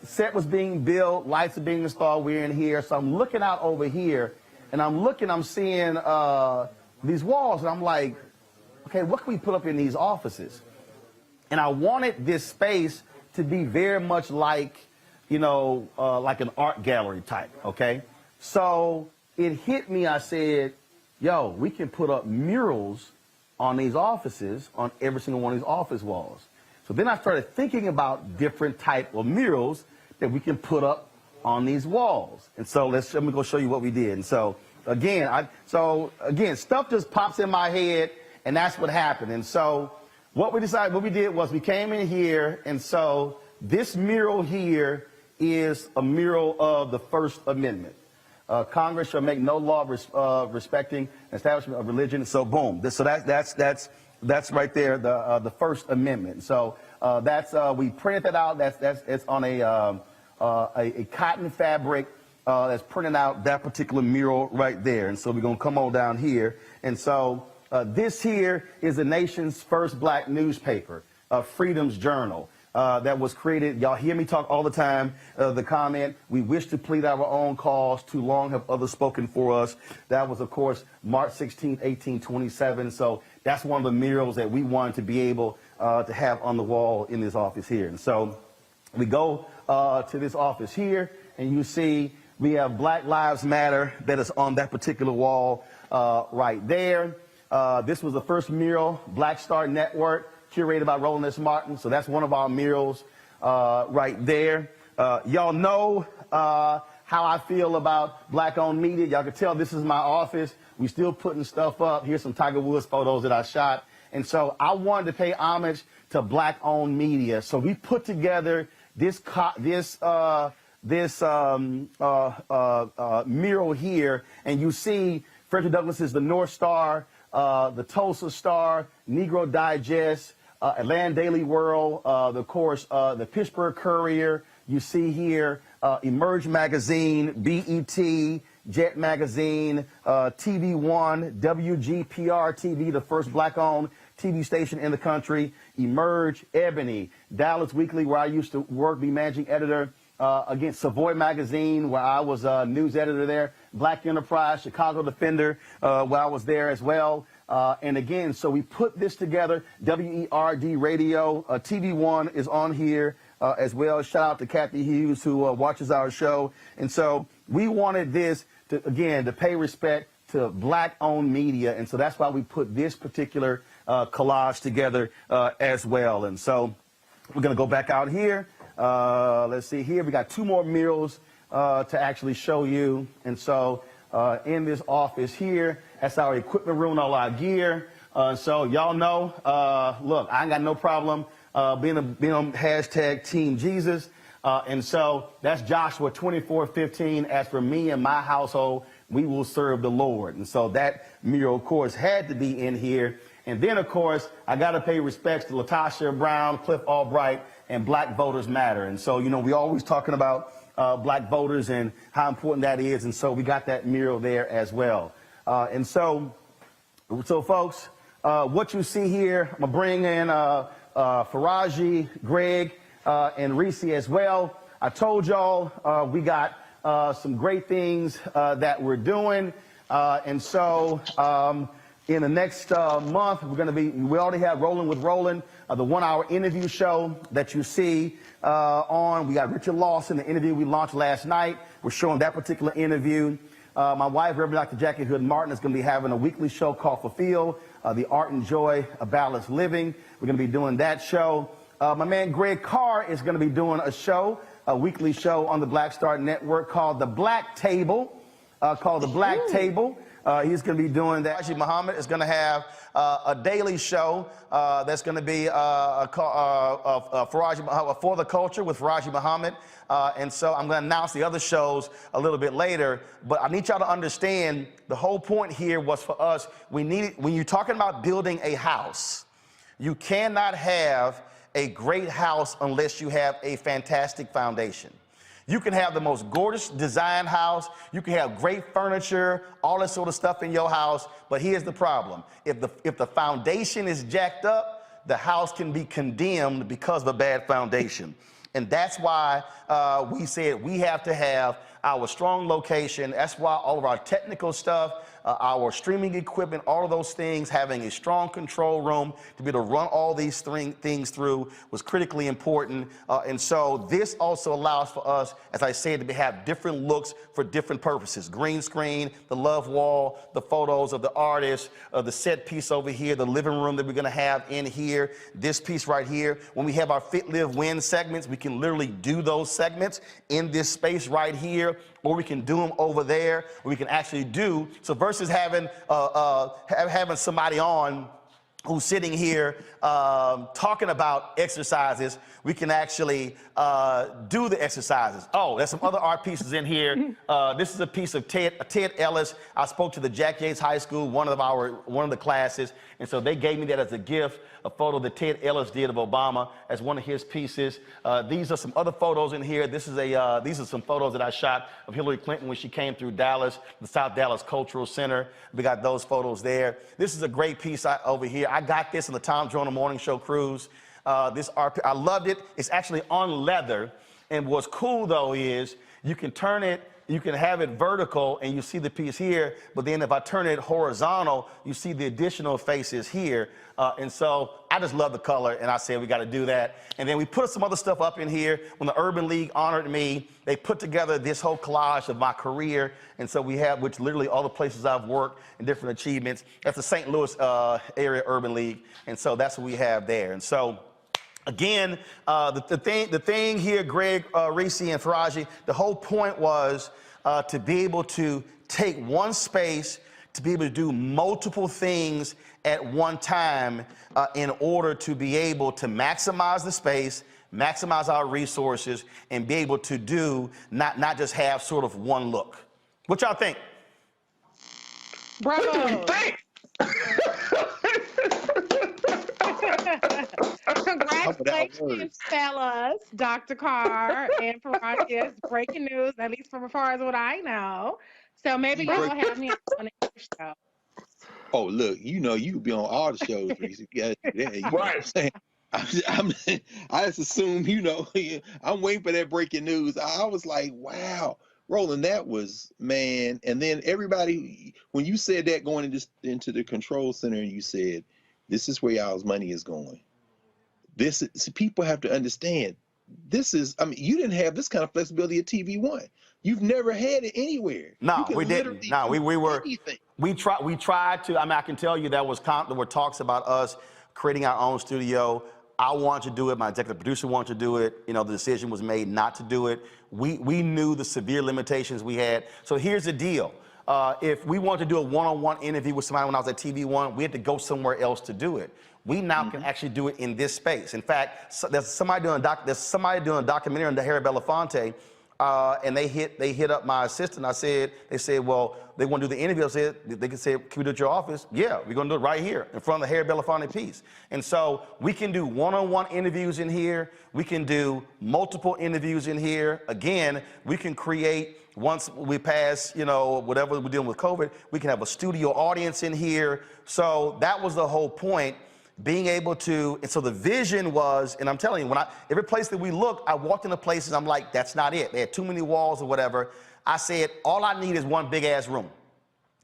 H: set was being built. Lights are being installed. We're in here. So I'm looking out over here. And I'm seeing these walls. And I'm like, okay, what can we put up in these offices? And I wanted this space to be very much like, like an art gallery type, okay? So it hit me, I said, yo, we can put up murals on these offices, on every single one of these office walls. So then I started thinking about different type of murals that we can put up on these walls. And so let me go show you what we did. And so again, stuff just pops in my head. And that's what happened. And so what we did was we came in here, and so this mural here is a mural of the First Amendment. Congress shall make no law respecting establishment of religion. So boom. That's right there, the First Amendment. So we printed that out. It's on a cotton fabric that's printing out that particular mural right there. And so we're gonna come on down here. And so this here is the nation's first black newspaper, Freedom's Journal, that was created. Y'all hear me talk all the time. The comment, we wish to plead our own cause, too long have others spoken for us. That was, of course, March 16, 1827. So that's one of the murals that we wanted to be able to have on the wall in this office here. And so we go to this office here, and you see we have Black Lives Matter that is on that particular wall right there. This was the first mural, Black Star Network, curated by Roland S. Martin. So that's one of our murals right there. Y'all know how I feel about Black-owned media. Y'all can tell this is my office. We still putting stuff up. Here's some Tiger Woods photos that I shot. And so I wanted to pay homage to Black-owned media. So we put together this mural here, and you see Frederick Douglass is the North Star, the Tulsa Star, Negro Digest, Atlanta Daily World, of course, the Pittsburgh Courier. You see here Emerge Magazine, BET, Jet Magazine, TV One, WGPR TV, the first Black-owned TV station in the country, Emerge, Ebony, Dallas Weekly, where I used to work, be managing editor, again, Savoy Magazine, where I was a news editor there, Black Enterprise, Chicago Defender, where I was there as well. And again, so we put this together, WERD Radio, TV One is on here as well. Shout out to Kathy Hughes, who watches our show. And so we wanted this to, again, to pay respect to Black-owned media. And so that's why we put this particular collage together as well. And so we're going to go back out here. Let's see here. We got two more murals to actually show you. And so in this office here, that's our equipment room, all our gear. So y'all know, look, I ain't got no problem being on hashtag Team Jesus. And so that's Joshua 24:15. As for me and my household, we will serve the Lord. And so that mural, of course, had to be in here. And then, of course, I got to pay respects to Latasha Brown, Cliff Albright, and Black Voters Matter. And so, you know, we always talking about Black voters and how important that is. And so we got that mural there as well. And so folks, what you see here, I'm going to bring in Faraji, Greg, and Reese as well. I told y'all we got some great things that we're doing. And so in the next month, we already have Rolling with Roland, the 1-hour interview show that you see on. We got Richard Lawson, the interview we launched last night. We're showing that particular interview. My wife, Reverend Dr. Jackie Hood Martin, is going to be having a weekly show called Fulfill, the Art and Joy of Balanced Living. We're going to be doing that show. My man Greg Carr is going to be doing a show, a weekly show on the Black Star Network called The Black Table. He's going to be doing that. Faraji Muhammad is going to have a daily show that's going to be For the Culture with Faraji Muhammad. And so I'm going to announce the other shows a little bit later. But I need y'all to understand the whole point here was for us, when you're talking about building a house, you cannot have a great house unless you have a fantastic foundation. You can have the most gorgeous design house. You can have great furniture, all that sort of stuff in your house. But here's the problem. If the foundation is jacked up, the house can be condemned because of a bad foundation. And that's why we said we have to have our strong location. That's why all of our technical stuff, our streaming equipment, all of those things, having a strong control room to be able to run all these things through was critically important. And so this also allows for us, as I said, to have different looks for different purposes. Green screen, the love wall, the photos of the artists, the set piece over here, the living room that we're going to have in here, this piece right here. When we have our Fit, Live, Win segments, we can literally do those segments in this space right here, or we can do them over there, or we can actually do. So versus having somebody on who's sitting here talking about exercises, we can actually do the exercises. Oh, there's some other art pieces in here. This is a piece of Ted Ellis. I spoke to the Jack Yates High School, one of the classes, and so they gave me that as a gift, a photo that Ted Ellis did of Obama as one of his pieces. These are some other photos in here. These are some photos that I shot of Hillary Clinton when she came through Dallas, the South Dallas Cultural Center. We got those photos there. This is a great piece over here. I got this in the Tom Joyner Morning Show cruise. This art, I loved it. It's actually on leather. And what's cool though is you can turn it, you can have it vertical and you see the piece here, but then if I turn it horizontal, you see the additional faces here. And so I
A: I just love the color, and I said we got to do that. And then we put some other stuff up in here. When the Urban League honored me, they put together this whole collage of my career, and so we have, which literally all the places I've worked and different achievements. That's the St. Louis area Urban League, and so that's what we have there. And so, again, the thing here, Greg, Reese, and Faraji, the whole point was to be able to take one space, to be able to do multiple things at one time in order to be able to maximize the space, maximize our resources, and be able to do, not just have sort of one look. What y'all think?
O: Bravo.
U: What do we think?
O: Congratulations, fellas, Dr. Carr and Faraji. Breaking news, at least from as far as what I know. So maybe y'all will have me on the show.
L: Oh, look, you know you be on all the shows, Reese. Yeah, you know what I'm saying? I just assume, you know, I'm waiting for that breaking news. I was like, wow, Roland, that was, man. And then everybody, when you said that going into the control center and you said, this is where y'all's money is going. This is, people have to understand, this is, I mean, you didn't have this kind of flexibility at TV One. You've never had it anywhere.
A: No, we didn't. No, we tried to. I mean, I can tell you there were talks about us creating our own studio. I wanted to do it. My executive producer wanted to do it. You know, the decision was made not to do it. We knew the severe limitations we had. So here's the deal. If we wanted to do a one-on-one interview with somebody when I was at TV One, we had to go somewhere else to do it. We now can actually do it in this space. In fact, there's somebody doing a documentary on the Harry Belafonte. And they hit up my assistant. They said, well, they want to do the interview. I said, they could say, can we do it at your office? Yeah, we're going to do it right here in front of the Harry Belafonte piece. And so we can do one-on-one interviews in here. We can do multiple interviews in here. Again, we can create, once we pass, you know, whatever we're dealing with COVID, we can have a studio audience in here. So that was the whole point. Being able to, and so the vision was, and I'm telling you, every place that we looked, I walked into places, I'm like, that's not it. They had too many walls or whatever. I said, all I need is one big ass room.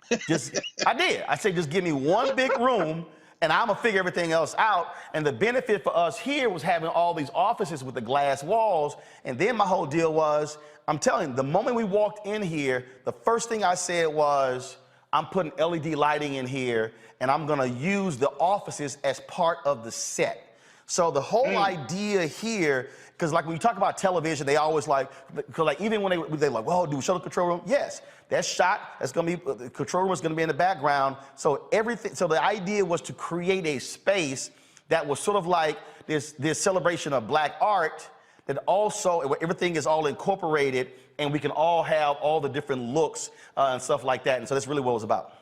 A: I did. I said, just give me one big room and I'm gonna figure everything else out. And the benefit for us here was having all these offices with the glass walls. And then my whole deal was, I'm telling you, the moment we walked in here, the first thing I said was, I'm putting LED lighting in here and I'm gonna use the offices as part of the set. So the whole idea here, because like when you talk about television, they always like, because like even when they're like, well, do we show the control room? Yes, that's shot, that's gonna be, the control room is gonna be in the background. So everything, so the idea was to create a space that was sort of like this celebration of Black art, that also, everything is all incorporated and we can all have all the different looks and stuff like that. And so that's really what it was about.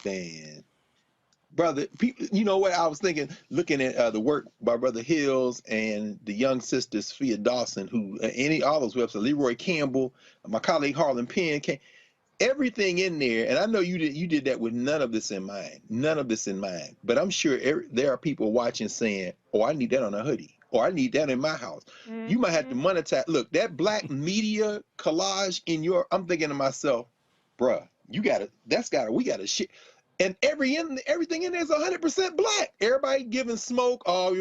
L: Man, brother, you know what I was thinking, looking at the work by Brother Hills and the young sister Sophia Dawson, who all those websites, Leroy Campbell, my colleague Harlan Penn, everything in there. And I know you did that with none of this in mind, But I'm sure there are people watching saying, "Oh, I need that on a hoodie." Or I need that in my house. You might have to monetize. Look, that Black media collage I'm thinking to myself, bruh, we gotta shit. And everything in there is 100% Black. Everybody giving smoke. Oh,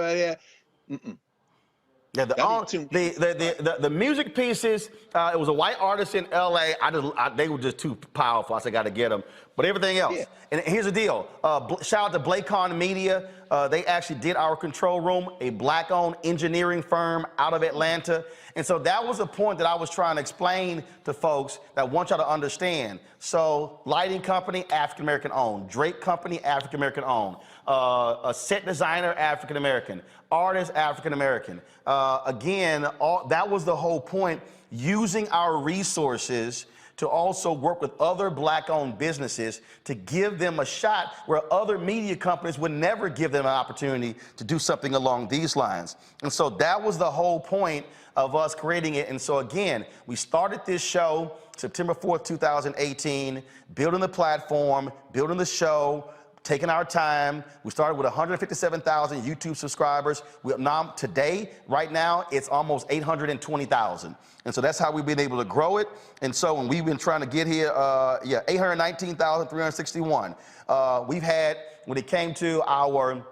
L: yeah.
A: Yeah, the music pieces, it was a white artist in LA. They were just too powerful. I said, got to get them. But everything else, and here's the deal. Shout out to Blakon Media. They actually did our control room, a Black-owned engineering firm out of Atlanta. And so that was the point that I was trying to explain to folks that I want y'all to understand. So lighting company, African-American owned. Drake company, African-American owned. A set designer, African-American. Artist, African-American. Again, that was the whole point, using our resources to also work with other Black-owned businesses to give them a shot where other media companies would never give them an opportunity to do something along these lines. And so that was the whole point of us creating it. And so again, we started this show September 4th, 2018, building the platform, building the show,
H: taking our time. We started with 157,000 YouTube subscribers. Now, today, right now, it's almost 820,000. And so that's how we've been able to grow it. And so when we've been trying to get here, 819,361. We've had, when it came to our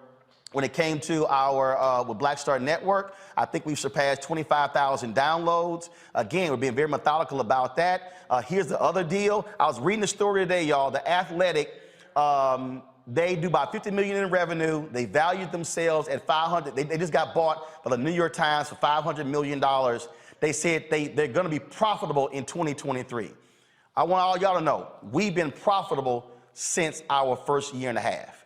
H: with Black Star Network, I think we've surpassed 25,000 downloads. Again, we're being very methodical about that. Here's the other deal. I was reading the story today, y'all. The Athletic, they do about 50 million in revenue. They valued themselves at 500. They just got bought by the New York Times for $500 million. They said they're going to be profitable in 2023. I want all y'all to know, we've been profitable since our first year and a half.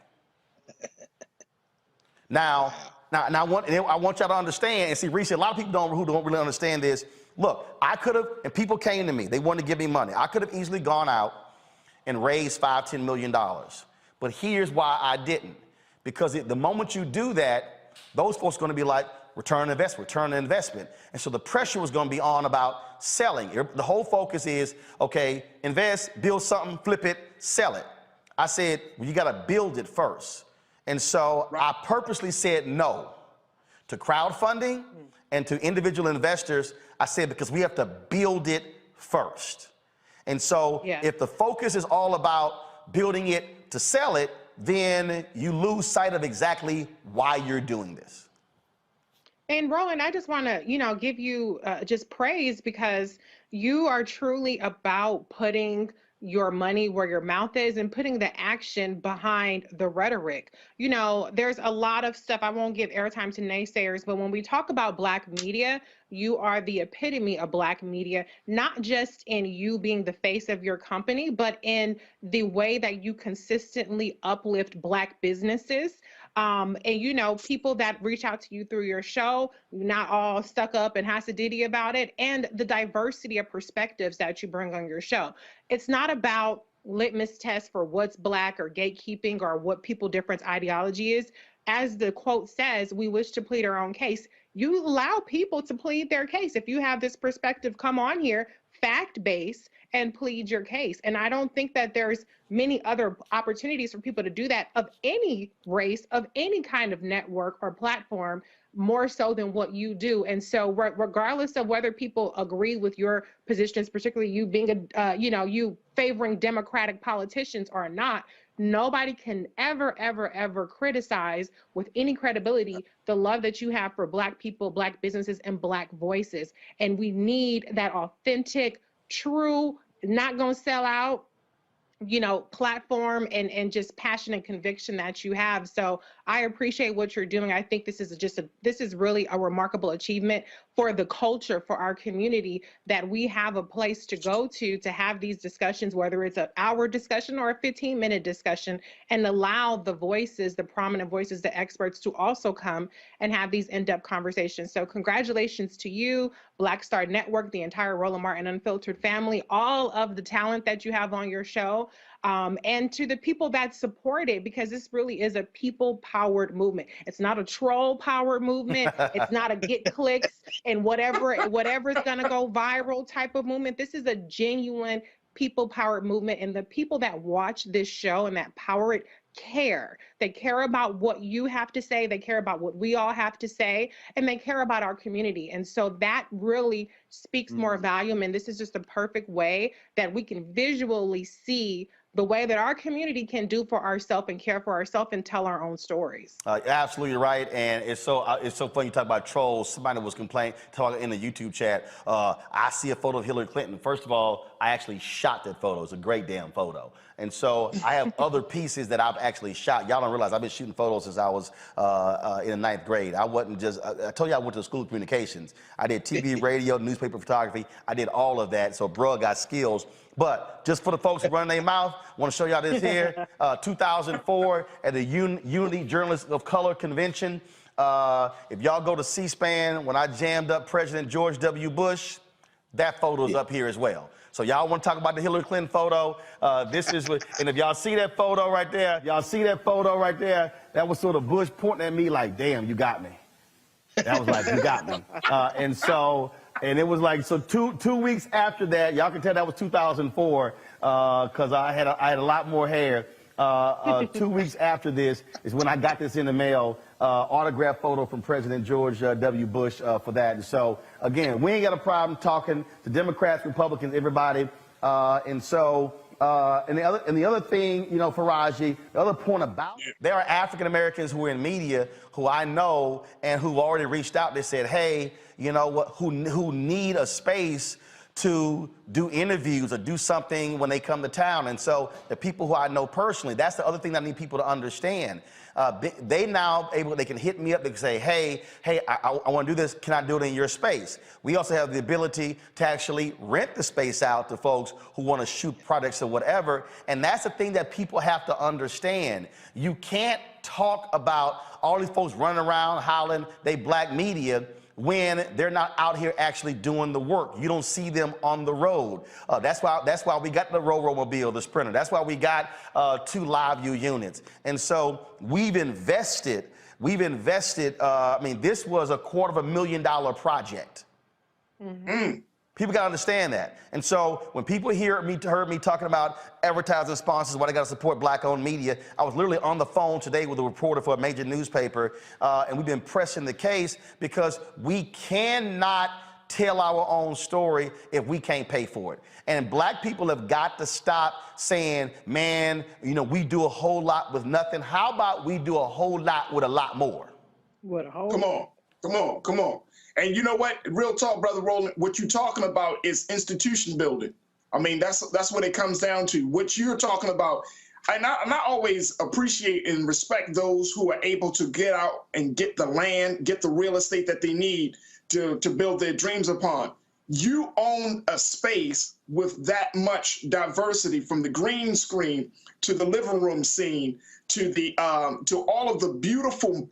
H: Now, I want y'all to understand, and see, Reese, a lot of people who don't really understand this. Look, I could have, and people came to me, they wanted to give me money. I could have easily gone out and raised $5-10 million. But here's why I didn't. Because the moment you do that, those folks are going to be like, return on investment. And so the pressure was going to be on about selling. The whole focus is, okay, invest, build something, flip it, sell it. I said, well, you got to build it first. And so I purposely said no to crowdfunding and to individual investors. I said, because we have to build it first. And so if the focus is all about building it to sell it, then you lose sight of exactly why you're doing this.
O: And Roland, I just want to, give you just praise, because you are truly about putting your money where your mouth is and putting the action behind the rhetoric. There's a lot of stuff. I won't give airtime to naysayers, but when we talk about Black media, you are the epitome of Black media, not just in you being the face of your company, but in the way that you consistently uplift Black businesses. And people that reach out to you through your show, not all stuck up and Hasididi about it, and the diversity of perspectives that you bring on your show. It's not about litmus tests for what's Black or gatekeeping or what people difference ideology is. As the quote says, we wish to plead our own case. You allow people to plead their case. If you have this perspective, come on here, fact-based, and plead your case. And I don't think that there's many other opportunities for people to do that of any race, of any kind of network or platform, more so than what you do. And so regardless of whether people agree with your positions, particularly you being you favoring Democratic politicians or not, nobody can ever criticize with any credibility the love that you have for Black people, Black businesses, and Black voices. And we need that authentic, true, not gonna sell out, platform and just passion and conviction that you have. So I appreciate what you're doing. I think this is really a remarkable achievement for the culture, for our community, that we have a place to go to have these discussions, whether it's an hour discussion or a 15-minute discussion, and allow the voices, the prominent voices, the experts to also come and have these in-depth conversations. So congratulations to you, Black Star Network, the entire Roland Martin Unfiltered family, all of the talent that you have on your show. And to the people that support it, because this really is a people-powered movement. It's not a troll-powered movement. It's not a get clicks and whatever's gonna go viral type of movement. This is a genuine people-powered movement, and the people that watch this show and that power it care. They care about what you have to say. They care about what we all have to say, and they care about our community. And so that really speaks more volume. And this is just a perfect way that we can visually see the way that our community can do for ourselves and care for ourselves and tell our own stories.
H: Absolutely right. And it's so funny you talk about trolls. Somebody was talking in the YouTube chat. I see a photo of Hillary Clinton. First of all, I actually shot that photo. It's a great damn photo. And so I have other pieces that I've actually shot. Y'all don't realize I've been shooting photos since I was in the 9th grade. I wasn't just, I told you I went to school of communications. I did TV, radio, newspaper photography. I did all of that. So bro got skills. But just for the folks who run their mouth, I want to show y'all this here. 2004 at the Unity Journalists of Color Convention. If y'all go to C-SPAN, when I jammed up President George W. Bush, that photo's up here as well. So y'all want to talk about the Hillary Clinton photo? This is what, and if y'all see that photo right there, that was sort of Bush pointing at me like, damn, you got me. That was like, you got me. And it was like, so two weeks after that, y'all can tell that was 2004, because I had a lot more hair.
A: 2 weeks after this is when I got this in the mail, autographed photo from President George W. Bush for that. And so, again, we ain't got a problem talking to Democrats, Republicans, everybody. And the other thing, you know, Faraji, the other point about it, there are African Americans who are in media who I know and who already reached out. They said, hey, you know what, who need a space to do interviews or do something when they come to town. And so the people who I know personally, that's the other thing that I need people to understand. They now they can hit me up. They can say, hey, I want to do this. Can I do it in your space? We also have the ability to actually rent the space out to folks who want to shoot projects or whatever. And that's the thing that people have to understand. You can't talk about all these folks running around hollering they black media when they're not out here actually doing the work. You don't see them on the road. That's why we got the Roll-Mobile, the Sprinter. That's why we got 2 live view units. And so we've invested, I mean, this was a $250,000 project. Mm-hmm. People got to understand that. And so when people heard me talking about advertising sponsors, why they got to support black-owned media, I was literally on the phone today with a reporter for a major newspaper, and we've been pressing the case because we cannot tell our own story if we can't pay for it. And black people have got to stop saying, man, you know, we do a whole lot with nothing. How about we do a whole lot with a lot more?
O: What a whole
F: Come on. And you know what? Real talk, Brother Roland, what you're talking about is institution building. I mean, that's what it comes down to. What you're talking about, and I always appreciate and respect those who are able to get out and get the land, get the real estate that they need to build their dreams upon. You own a space with that much diversity, from the green screen to the living room scene to the to all of the beautiful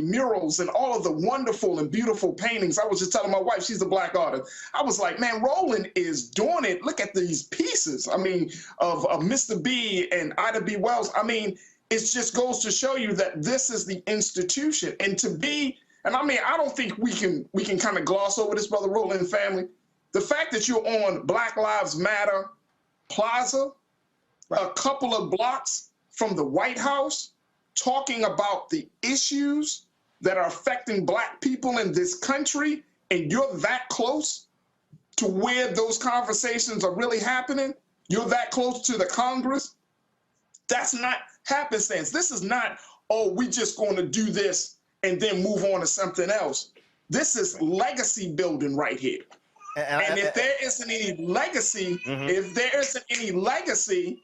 F: murals and all of the wonderful and beautiful paintings. I was just telling my wife, she's a black artist. I was like, man, Roland is doing it. Look at these pieces. I mean, of Mr. B and Ida B. Wells. I mean, it just goes to show you that this is the institution. And to be, and I mean, I don't think we can kind of gloss over this, Brother Roland family. The fact that you're on Black Lives Matter Plaza, a couple of blocks from the White House, talking about the issues that are affecting black people in this country, and you're that close to where those conversations are really happening, you're that close to the Congress, that's not happenstance. This is not, oh, we just going to do this and then move on to something else. This is legacy building right here. And if there isn't any legacy,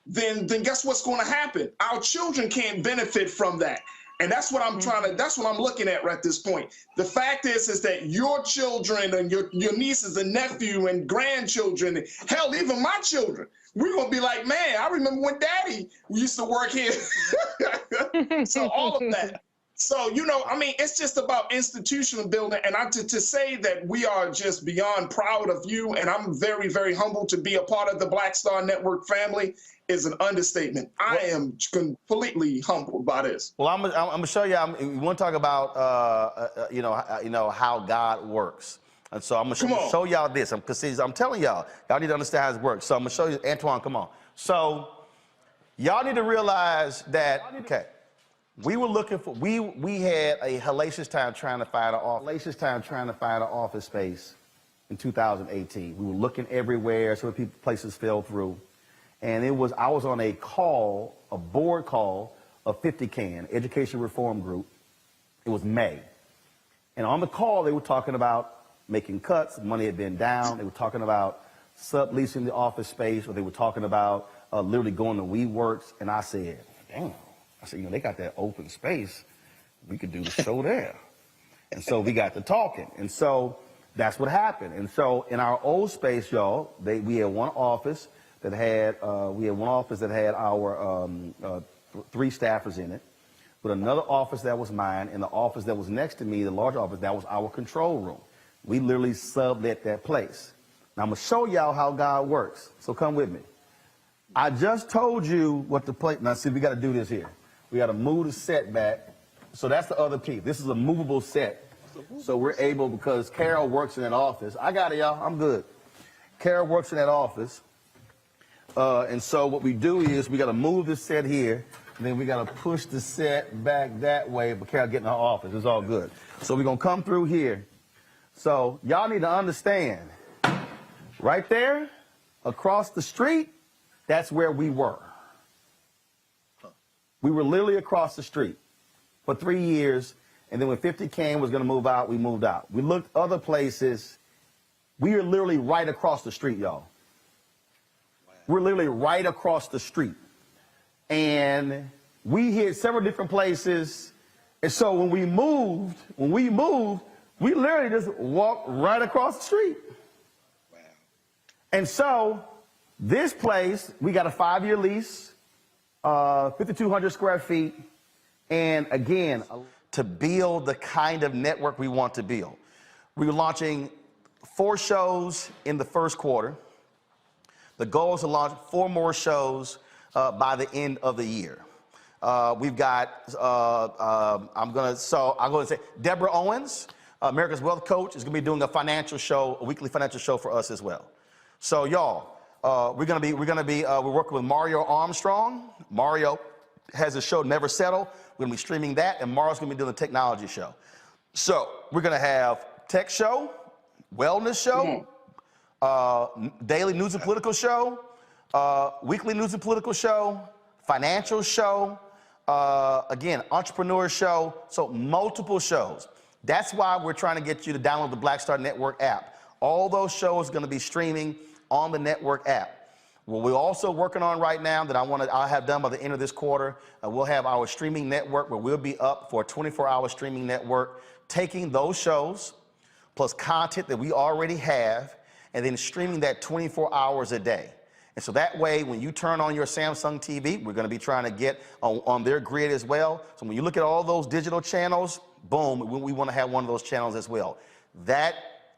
F: then guess what's going to happen? Our children can't benefit from that. And that's what I'm that's what I'm looking at right at this point. The fact is that your children and your nieces and nephew and grandchildren, hell, even my children, we're going to be like, man, I remember when Daddy used to work here. So all of that. So, you know, I mean, it's just about institutional building. And to say that we are just beyond proud of you, and I'm very, very humbled to be a part of the Black Star Network family, is an understatement. I am completely humbled by this.
A: Well, I'm gonna show you. We want to talk about you know how God works, and so I'm gonna show y'all this. Because I'm telling y'all need to understand how this works. So I'm gonna show you, Antoine. Come on. So y'all need to realize that. Okay. We were looking for, we had a hellacious time trying to find an office space in 2018. We were looking everywhere, so many places fell through. And I was on a board call of 50CAN, Education Reform Group. It was May. And on the call, they were talking about making cuts, money had been down. They were talking about subleasing the office space, or they were talking about literally going to WeWorks. And I said, damn. I said, you know, they got that open space. We could do the show there. And so we got to talking. And so that's what happened. And so in our old space, y'all, we had one office that had, our 3 staffers in it, with another office that was mine, and the office that was next to me, the large office, that was our control room. We literally sublet that place. Now I'm gonna show y'all how God works. So come with me. I just told you what the place, now see, we gotta do this here. We got to move the set back. So that's the other piece. This is a movable set. So we're able, because Carol works in that office. I got it, y'all. I'm good. Carol works in that office. And so what we do is we got to move the set here, and then we got to push the set back that way. But Carol get in her office. It's all good. So we're going to come through here. So y'all need to understand, right there, across the street, that's where we were. We were literally across the street for 3 years. And then when 50 came, was going to move out, we moved out. We looked other places. We are literally right across the street, y'all. We're literally right across the street. And we hit several different places. And so when we moved, we literally just walked right across the street. Wow. And so this place, we got a 5-year lease, 5,200 square feet. And again, to build the kind of network we want to build. We're launching 4 shows in the first quarter. The goal is to launch 4 more shows by the end of the year. We've got, I'm going to say, Deborah Owens, America's Wealth Coach, is going to be doing a financial show, a weekly financial show for us as well. So y'all, we're working with Mario Armstrong. Mario has a show, Never Settle. We're going to be streaming that, and Mario's going to be doing a technology show. So we're going to have tech show, wellness show, daily news and political show, weekly news and political show, financial show, again, entrepreneur show, so multiple shows. That's why we're trying to get you to download the Black Star Network app. All those shows are going to be streaming on the network app. What we're also working on right now that I'll have done by the end of this quarter, we'll have our streaming network where we'll be up for a 24-hour streaming network, taking those shows plus content that we already have and then streaming that 24 hours a day. And so that way, when you turn on your Samsung TV, we're going to be trying to get on their grid as well. So when you look at all those digital channels, boom, we want to have one of those channels as well. That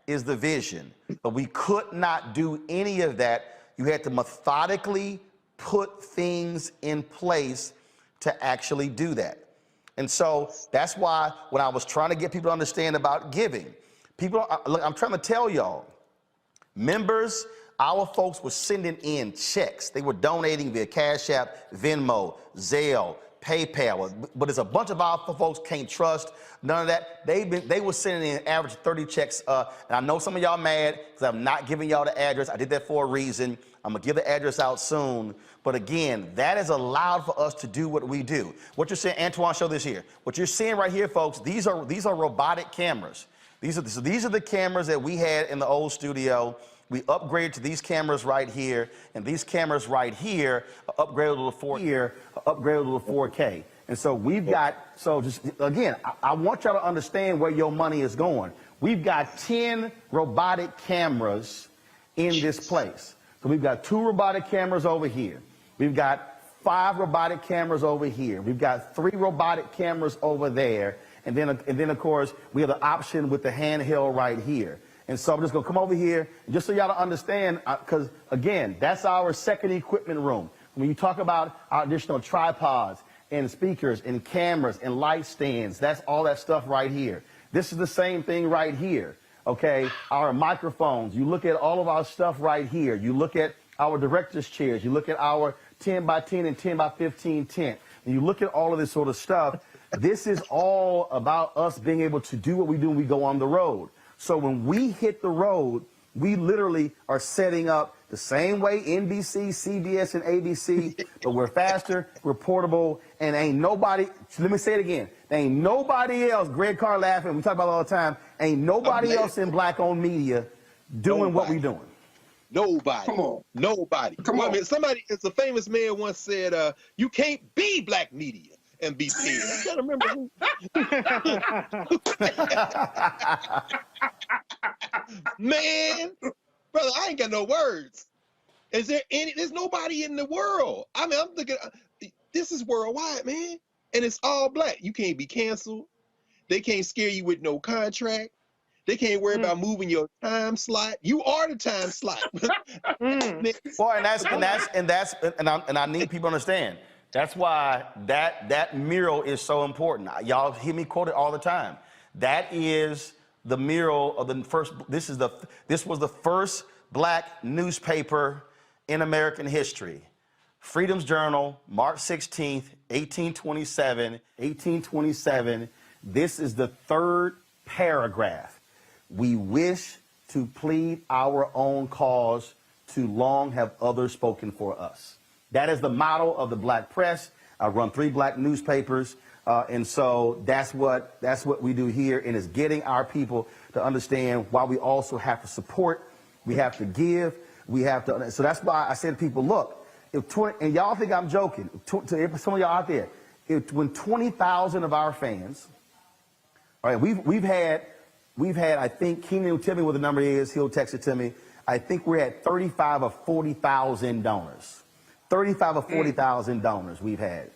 A: is the vision. But we could not do any of that. You had to methodically put things in place to actually do that. And so that's why when I was trying to get people to understand about giving, look, I'm trying to tell y'all, members, our folks were sending in checks. They were donating via Cash App, Venmo, Zelle, PayPal, but there's a bunch of our folks can't trust none of that. They were sending in an average of 30 checks. And I know some of y'all mad because I'm not giving y'all the address. I did that for a reason. I'm gonna give the address out soon. But again, that has allowed for us to do what we do. What you're seeing, Antoine, show this here. What you're seeing right here, folks, these are robotic cameras. These are the cameras that we had in the old studio. We upgraded to these cameras right here, and these cameras right here are upgraded to 4K. And so we've got, so just again, I want y'all to understand where your money is going. We've got 10 robotic cameras in this place. So we've got 2 robotic cameras over here. We've got 5 robotic cameras over here. We've got 3 robotic cameras over there. And then of course, we have the option with the handheld right here. And so I'm just going to come over here, just so y'all to understand, because, again, that's our second equipment room. When you talk about our additional tripods and speakers and cameras and light stands, that's all that stuff right here. This is the same thing right here, okay? Our microphones. You look at all of our stuff right here. You look at our director's chairs. You look at our 10 by 10 and 10 by 15 tent. And you look at all of this sort of stuff. This is all about us being able to do what we do when we go on the road. So when we hit the road, we literally are setting up the same way NBC, CBS, and ABC, but we're faster, we're portable, and ain't nobody, let me say it again, there ain't nobody else, Greg Carr laughing, we talk about it all the time, ain't nobody else in black-owned media doing what we doing.
L: Nobody.
F: Come on.
L: Nobody.
F: Come on.
L: I mean, it's a famous man once said, you can't be black media and be scared. I can't remember who. Man, brother, I ain't got no words. There's nobody in the world. I mean, I'm thinking, this is worldwide, man. And it's all black. You can't be canceled. They can't scare you with no contract. They can't worry about moving your time slot. You are the time slot.
A: Boy, and I need people to understand. That's why that mural is so important. Y'all hear me quote it all the time. That is the mural of the first. This was the first black newspaper in American history. Freedom's Journal, March 16th, 1827. This is the third paragraph. We wish to plead our own cause, too long have others spoken for us. That is the motto of the Black press. I run 3 Black newspapers, and so that's what we do here, and it's getting our people to understand why we also have to support, we have to give, we have to. So that's why I said to people, look, and y'all think I'm joking, to some of y'all out there, when 20,000 of our fans, all right, we've had, I think, Keenan will tell me what the number is, he'll text it to me. I think we're at 35 or 40,000 donors. 35 or 40,000 donors we've had.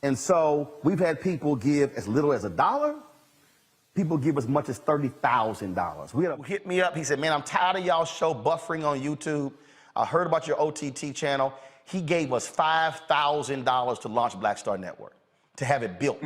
A: And so we've had people give as little as $1. People give as much as $30,000. We had hit me up, he said, man, I'm tired of y'all show buffering on YouTube. I heard about your OTT channel. He gave us $5,000 to launch Black Star Network, to have it built.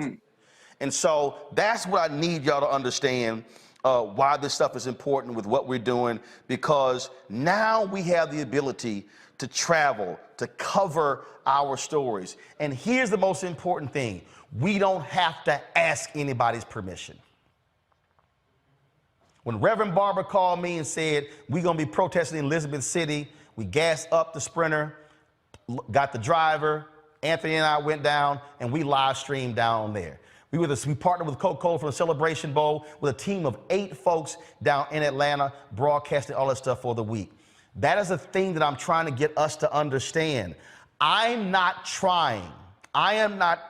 A: And so that's what I need y'all to understand, why this stuff is important with what we're doing, because now we have the ability to travel, to cover our stories. And here's the most important thing. We don't have to ask anybody's permission. When Reverend Barber called me and said, we're gonna be protesting in Elizabeth City, we gassed up the Sprinter, got the driver, Anthony and I went down, and we live streamed down there. We partnered with Coca-Cola for the Celebration Bowl with a team of 8 folks down in Atlanta, broadcasting all that stuff for the week. That is a thing that I'm trying to get us to understand. I am not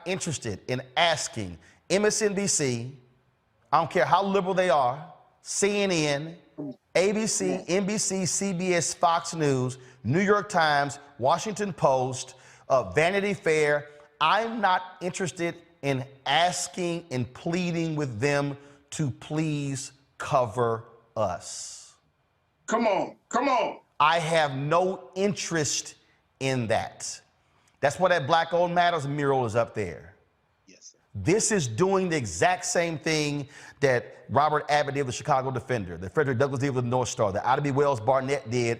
A: interested in asking MSNBC, I don't care how liberal they are, CNN, ABC, NBC, CBS, Fox News, New York Times, Washington Post, Vanity Fair. I'm not interested in asking and pleading with them to please cover us.
F: Come on, come on.
A: I have no interest in that. That's why that Black Owned Matters mural is up there.
L: Yes, sir.
A: This is doing the exact same thing that Robert Abbott did with the Chicago Defender, that Frederick Douglass did with the North Star, that Ida B. Wells Barnett did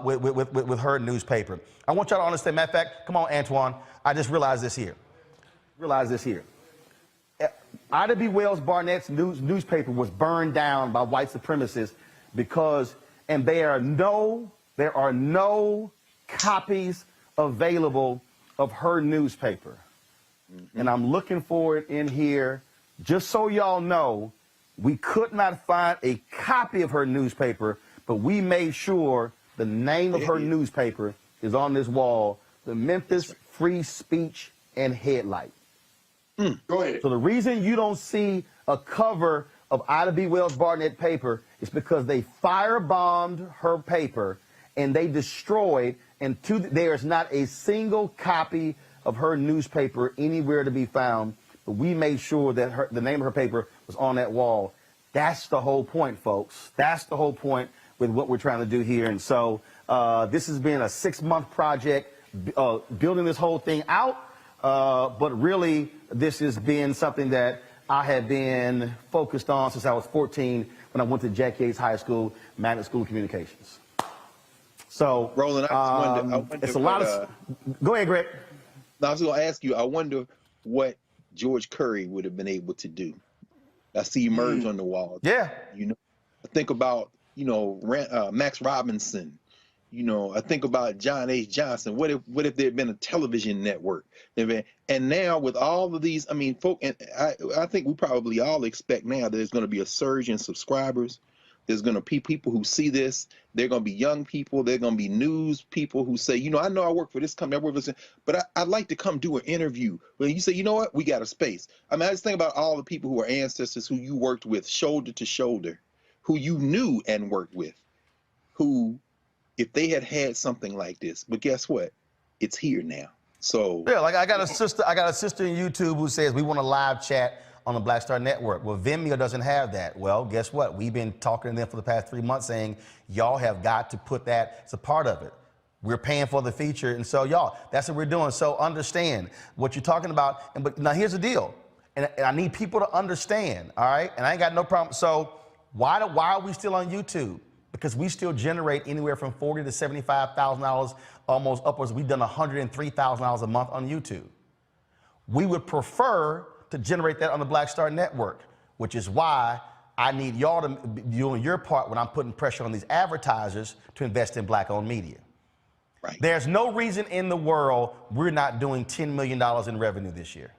A: with her newspaper. I want y'all to understand, matter of fact, come on, Antoine, I just realized this here. Ida B. Wells Barnett's newspaper was burned down by white supremacists because, and there are no copies available of her newspaper. And I'm looking for it in here. Just so y'all know, we could not find a copy of her newspaper, but we made sure the name of her newspaper is on this wall, the Memphis Free Speech and Headlight.
F: Go ahead.
A: So the reason you don't see a cover of Ida B. Wells Barnett paper is because they firebombed her paper and they destroyed, and there's not a single copy of her newspaper anywhere to be found. But we made sure that the name of her paper was on that wall. That's the whole point, folks. That's the whole point with what we're trying to do here. And so this has been a 6-month project, building this whole thing out. But really, this has been something that I have been focused on since I was 14 when I went to Jack Yates High School, Magnet School of Communications. So,
L: Roland, I wonder
A: it's a lot of. Go ahead, Greg.
L: No, I was going to ask you. I wonder what George Curry would have been able to do. I see you merge on the wall.
A: Yeah.
L: You know, I think about Max Robinson. You know, I think about John H. Johnson. What if there had been a television network? And now with all of these, I mean, and I think we probably all expect now that there's going to be a surge in subscribers. There's going to be people who see this. They're going to be young people. They're going to be news people who say, you know, I know I work for this company, I work for this, but I'd like to come do an interview. Well, you say, you know what? We got a space. I mean, I just think about all the people who are ancestors who you worked with shoulder to shoulder, who you knew and worked with, who, if they had had something like this, but guess what? It's here now. So
A: yeah, like I got a sister in YouTube who says we want a live chat on the Black Star Network. Well, Vimeo doesn't have that. Well, guess what? We've been talking to them for the past 3 months saying, y'all have got to put that as a part of it. We're paying for the feature. And so y'all, that's what we're doing. So understand what you're talking about. But now here's the deal. And I need people to understand, all right? And I ain't got no problem. So why are we still on YouTube? because we still generate anywhere from $40,000 to $75,000, almost upwards. We've done $103,000 a month on YouTube. We would prefer to generate that on the Black Star Network, which is why I need y'all to be doing your part when I'm putting pressure on these advertisers to invest in Black-owned media.
L: Right.
A: There's no reason in the world we're not doing $10 million in revenue this year.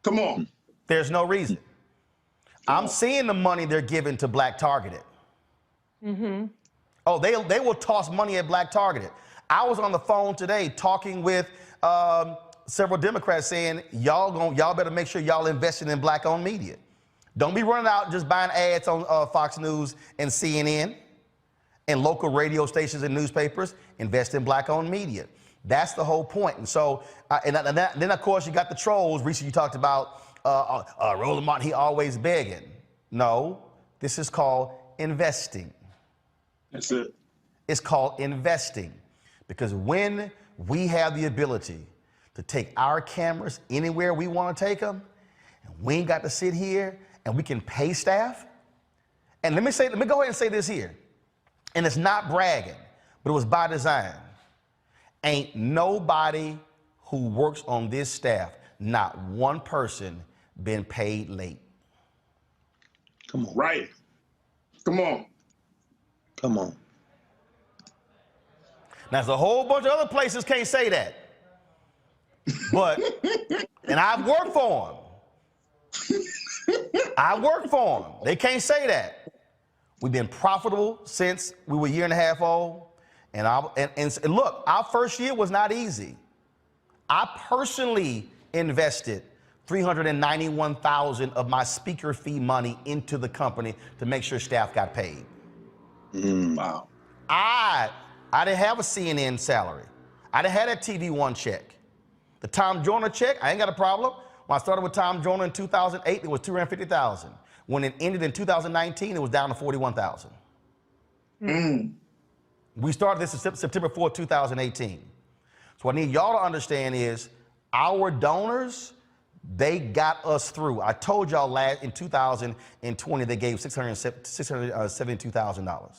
F: Come on.
A: There's no reason. I'm seeing the money they're giving to Black Targeted.
O: Mm-hmm.
A: Oh, they will toss money at Black Targeted. I was on the phone today talking with several Democrats saying, y'all better make sure y'all investing in Black-owned media. Don't be running out and just buying ads on Fox News and CNN and local radio stations and newspapers. Invest in Black-owned media. That's the whole point. And so, then of course you got the trolls. Recently you talked about Roland Martin, he always begging. No, this is called investing.
F: That's it.
A: It's called investing, because when we have the ability to take our cameras anywhere we want to take them, and we ain't got to sit here, and we can pay staff. And let me go ahead and say this here, and it's not bragging, but it was by design. Ain't nobody who works on this staff, not one person, been paid late.
L: Come on.
F: Right. Come on.
L: Come on.
A: Now, there's a whole bunch of other places can't say that. But, and I've worked for them. I work for them. They can't say that. We've been profitable since we were a year and a half old. And look, our first year was not easy. I personally invested $391,000 of my speaker fee money into the company to make sure staff got paid.
F: Wow.
A: I didn't have a CNN salary. I didn't have that TV One check. The Tom Joyner check, I ain't got a problem. When I started with Tom Joyner in 2008, it was $250,000. When it ended in 2019, it was down to $41,000. We started this in September 4, 2018. So what I need y'all to understand is our donors, they got us through. I told y'all in 2020, they gave $672,000.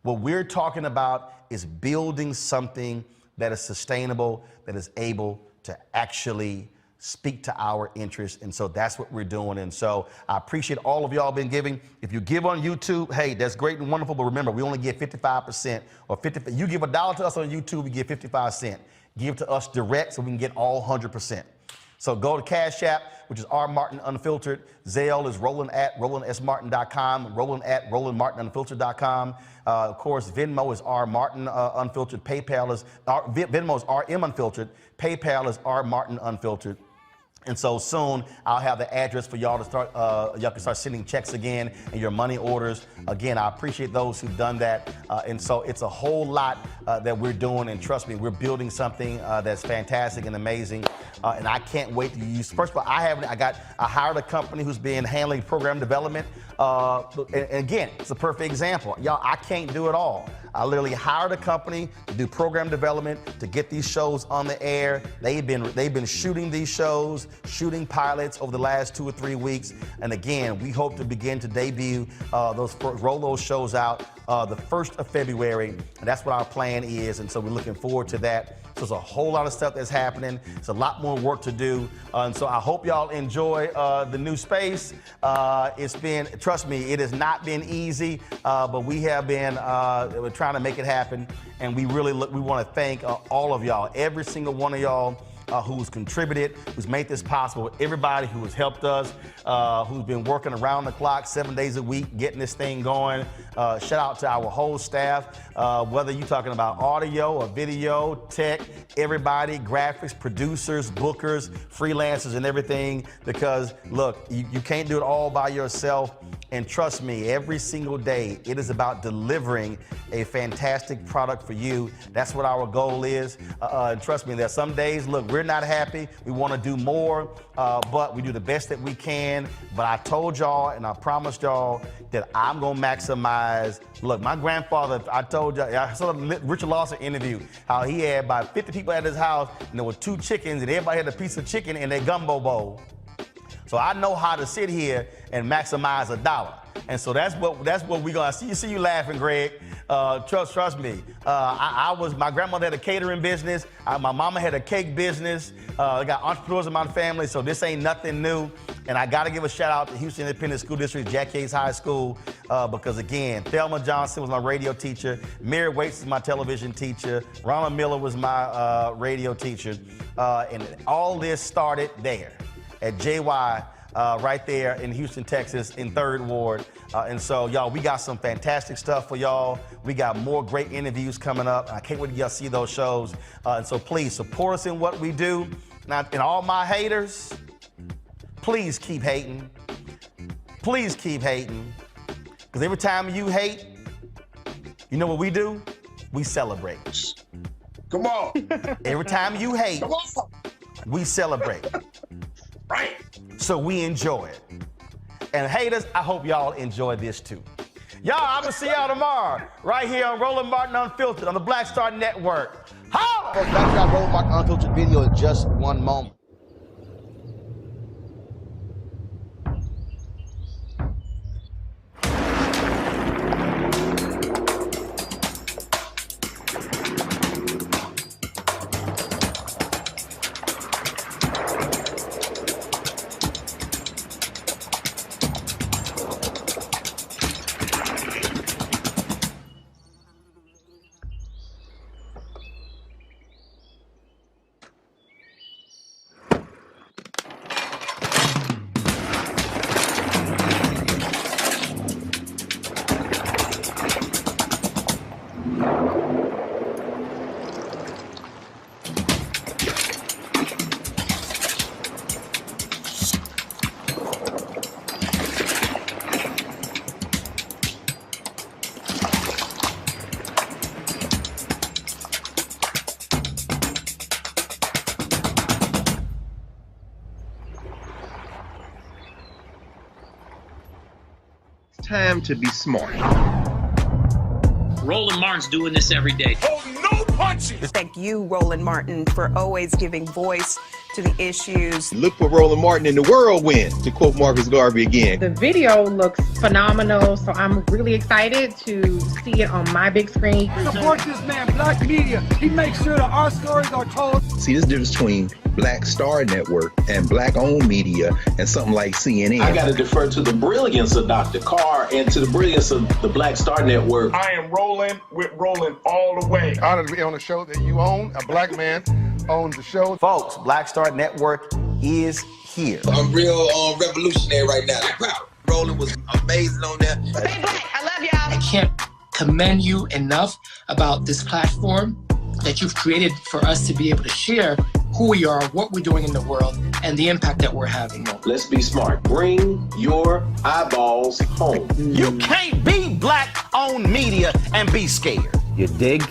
A: What we're talking about is building something that is sustainable, that is able to actually speak to our interests. And so that's what we're doing. And so I appreciate all of y'all been giving. If you give on YouTube, hey, that's great and wonderful. But remember, we only get 55% or 50. You give $1 to us on YouTube, we get 55 cents. Give to us direct so we can get all 100%. So go to Cash App, which is R Martin Unfiltered. Zelle is roland@rolandsmartin.com, roland@rolandmartinunfiltered.com. Of course, Venmo is R Martin Unfiltered. PayPal is Venmo is RM Unfiltered. PayPal is R Martin Unfiltered. And so soon I'll have the address for y'all to start, y'all can start sending checks again and your money orders. Again, I appreciate those who've done that. And so it's a whole lot that we're doing. And trust me, we're building something that's fantastic and amazing. And I can't wait to use, first of all, I hired a company who's been handling program development. And again, it's a perfect example. Y'all, I can't do it all. I literally hired a company to do program development, to get these shows on the air. They've been shooting these shows, shooting pilots over the last 2 or 3 weeks. And again, we hope to begin to debut roll those shows out the 1st of February. And that's what our plan is. And so we're looking forward to that. So there's a whole lot of stuff that's happening. It's a lot more work to do. And so I hope y'all enjoy the new space. It's been, trust me, it has not been easy, but we have been we're trying to make it happen. And we want to thank all of y'all, every single one of y'all who's contributed, who's made this possible, everybody who has helped us, who's been working around the clock 7 days a week, getting this thing going. Shout out to our whole staff, whether you're talking about audio or video, tech, everybody, graphics, producers, bookers, freelancers, and everything, because look, you can't do it all by yourself. And trust me, every single day, it is about delivering a fantastic product for you. That's what our goal is. And trust me, there's some days, look, we're not happy. We want to do more, but we do the best that we can. But I told y'all and I promised y'all that I'm going to maximize. Look, my grandfather, I told y'all, I saw the Richard Lawson interview, how he had about 50 people at his house, and there were 2 chickens, and everybody had a piece of chicken in their gumbo bowl. So I know how to sit here and maximize a dollar. And so that's what we're gonna see you laughing, Greg. Trust me. My grandmother had a catering business. My mama had a cake business. I got entrepreneurs in my family, so this ain't nothing new. And I gotta give a shout out to Houston Independent School District, Jack Case High School, because again, Thelma Johnson was my radio teacher. Mary Waits was my television teacher. Ronald Miller was my radio teacher. And all this started there at JY. Right there in Houston, Texas, in 3rd Ward. And so, y'all, we got some fantastic stuff for y'all. We got more great interviews coming up. I can't wait to y'all see those shows. And so please support us in what we do. Now, and all my haters, please keep hating. Please keep hating. Because every time you hate, you know what we do? We celebrate.
F: Come on.
A: Every time you hate, we celebrate.
F: Right.
A: So we enjoy it. And haters, I hope y'all enjoy this too. Y'all, I'm gonna see y'all tomorrow, right here on Roland Martin Unfiltered on the Black Star Network. Holla! Back to our Roland Martin Unfiltered video in just one moment.
L: Time to be smart.
K: Roland Martin's doing this every day.
F: Oh, no punches!
Q: Thank you, Roland Martin, for always giving voice to the issues.
L: Look for Roland Martin in the whirlwind, to quote Marcus Garvey again.
O: The video looks phenomenal, so I'm really excited to see it on my big screen.
S: Support this man, Black Media. He makes sure that our stories are told.
L: See, this difference between Black Star Network and Black-owned media and something like CNN.
T: I got to defer to the brilliance of Dr. Carr and to the brilliance of the Black Star Network.
F: I am rolling with Roland all the way.
R: Honored to be on a show that you own. A black man owns the show.
A: Folks, Black Star Network is here.
J: I'm real revolutionary right now. Roland was amazing on there.
Q: Stay black. I love y'all.
V: I can't commend you enough about this platform that you've created for us to be able to share who we are, what we're doing in the world, and the impact that we're having.
T: Let's be smart. Bring your eyeballs home.
A: You can't be Black-owned media and be scared. You dig?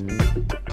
U: Peace.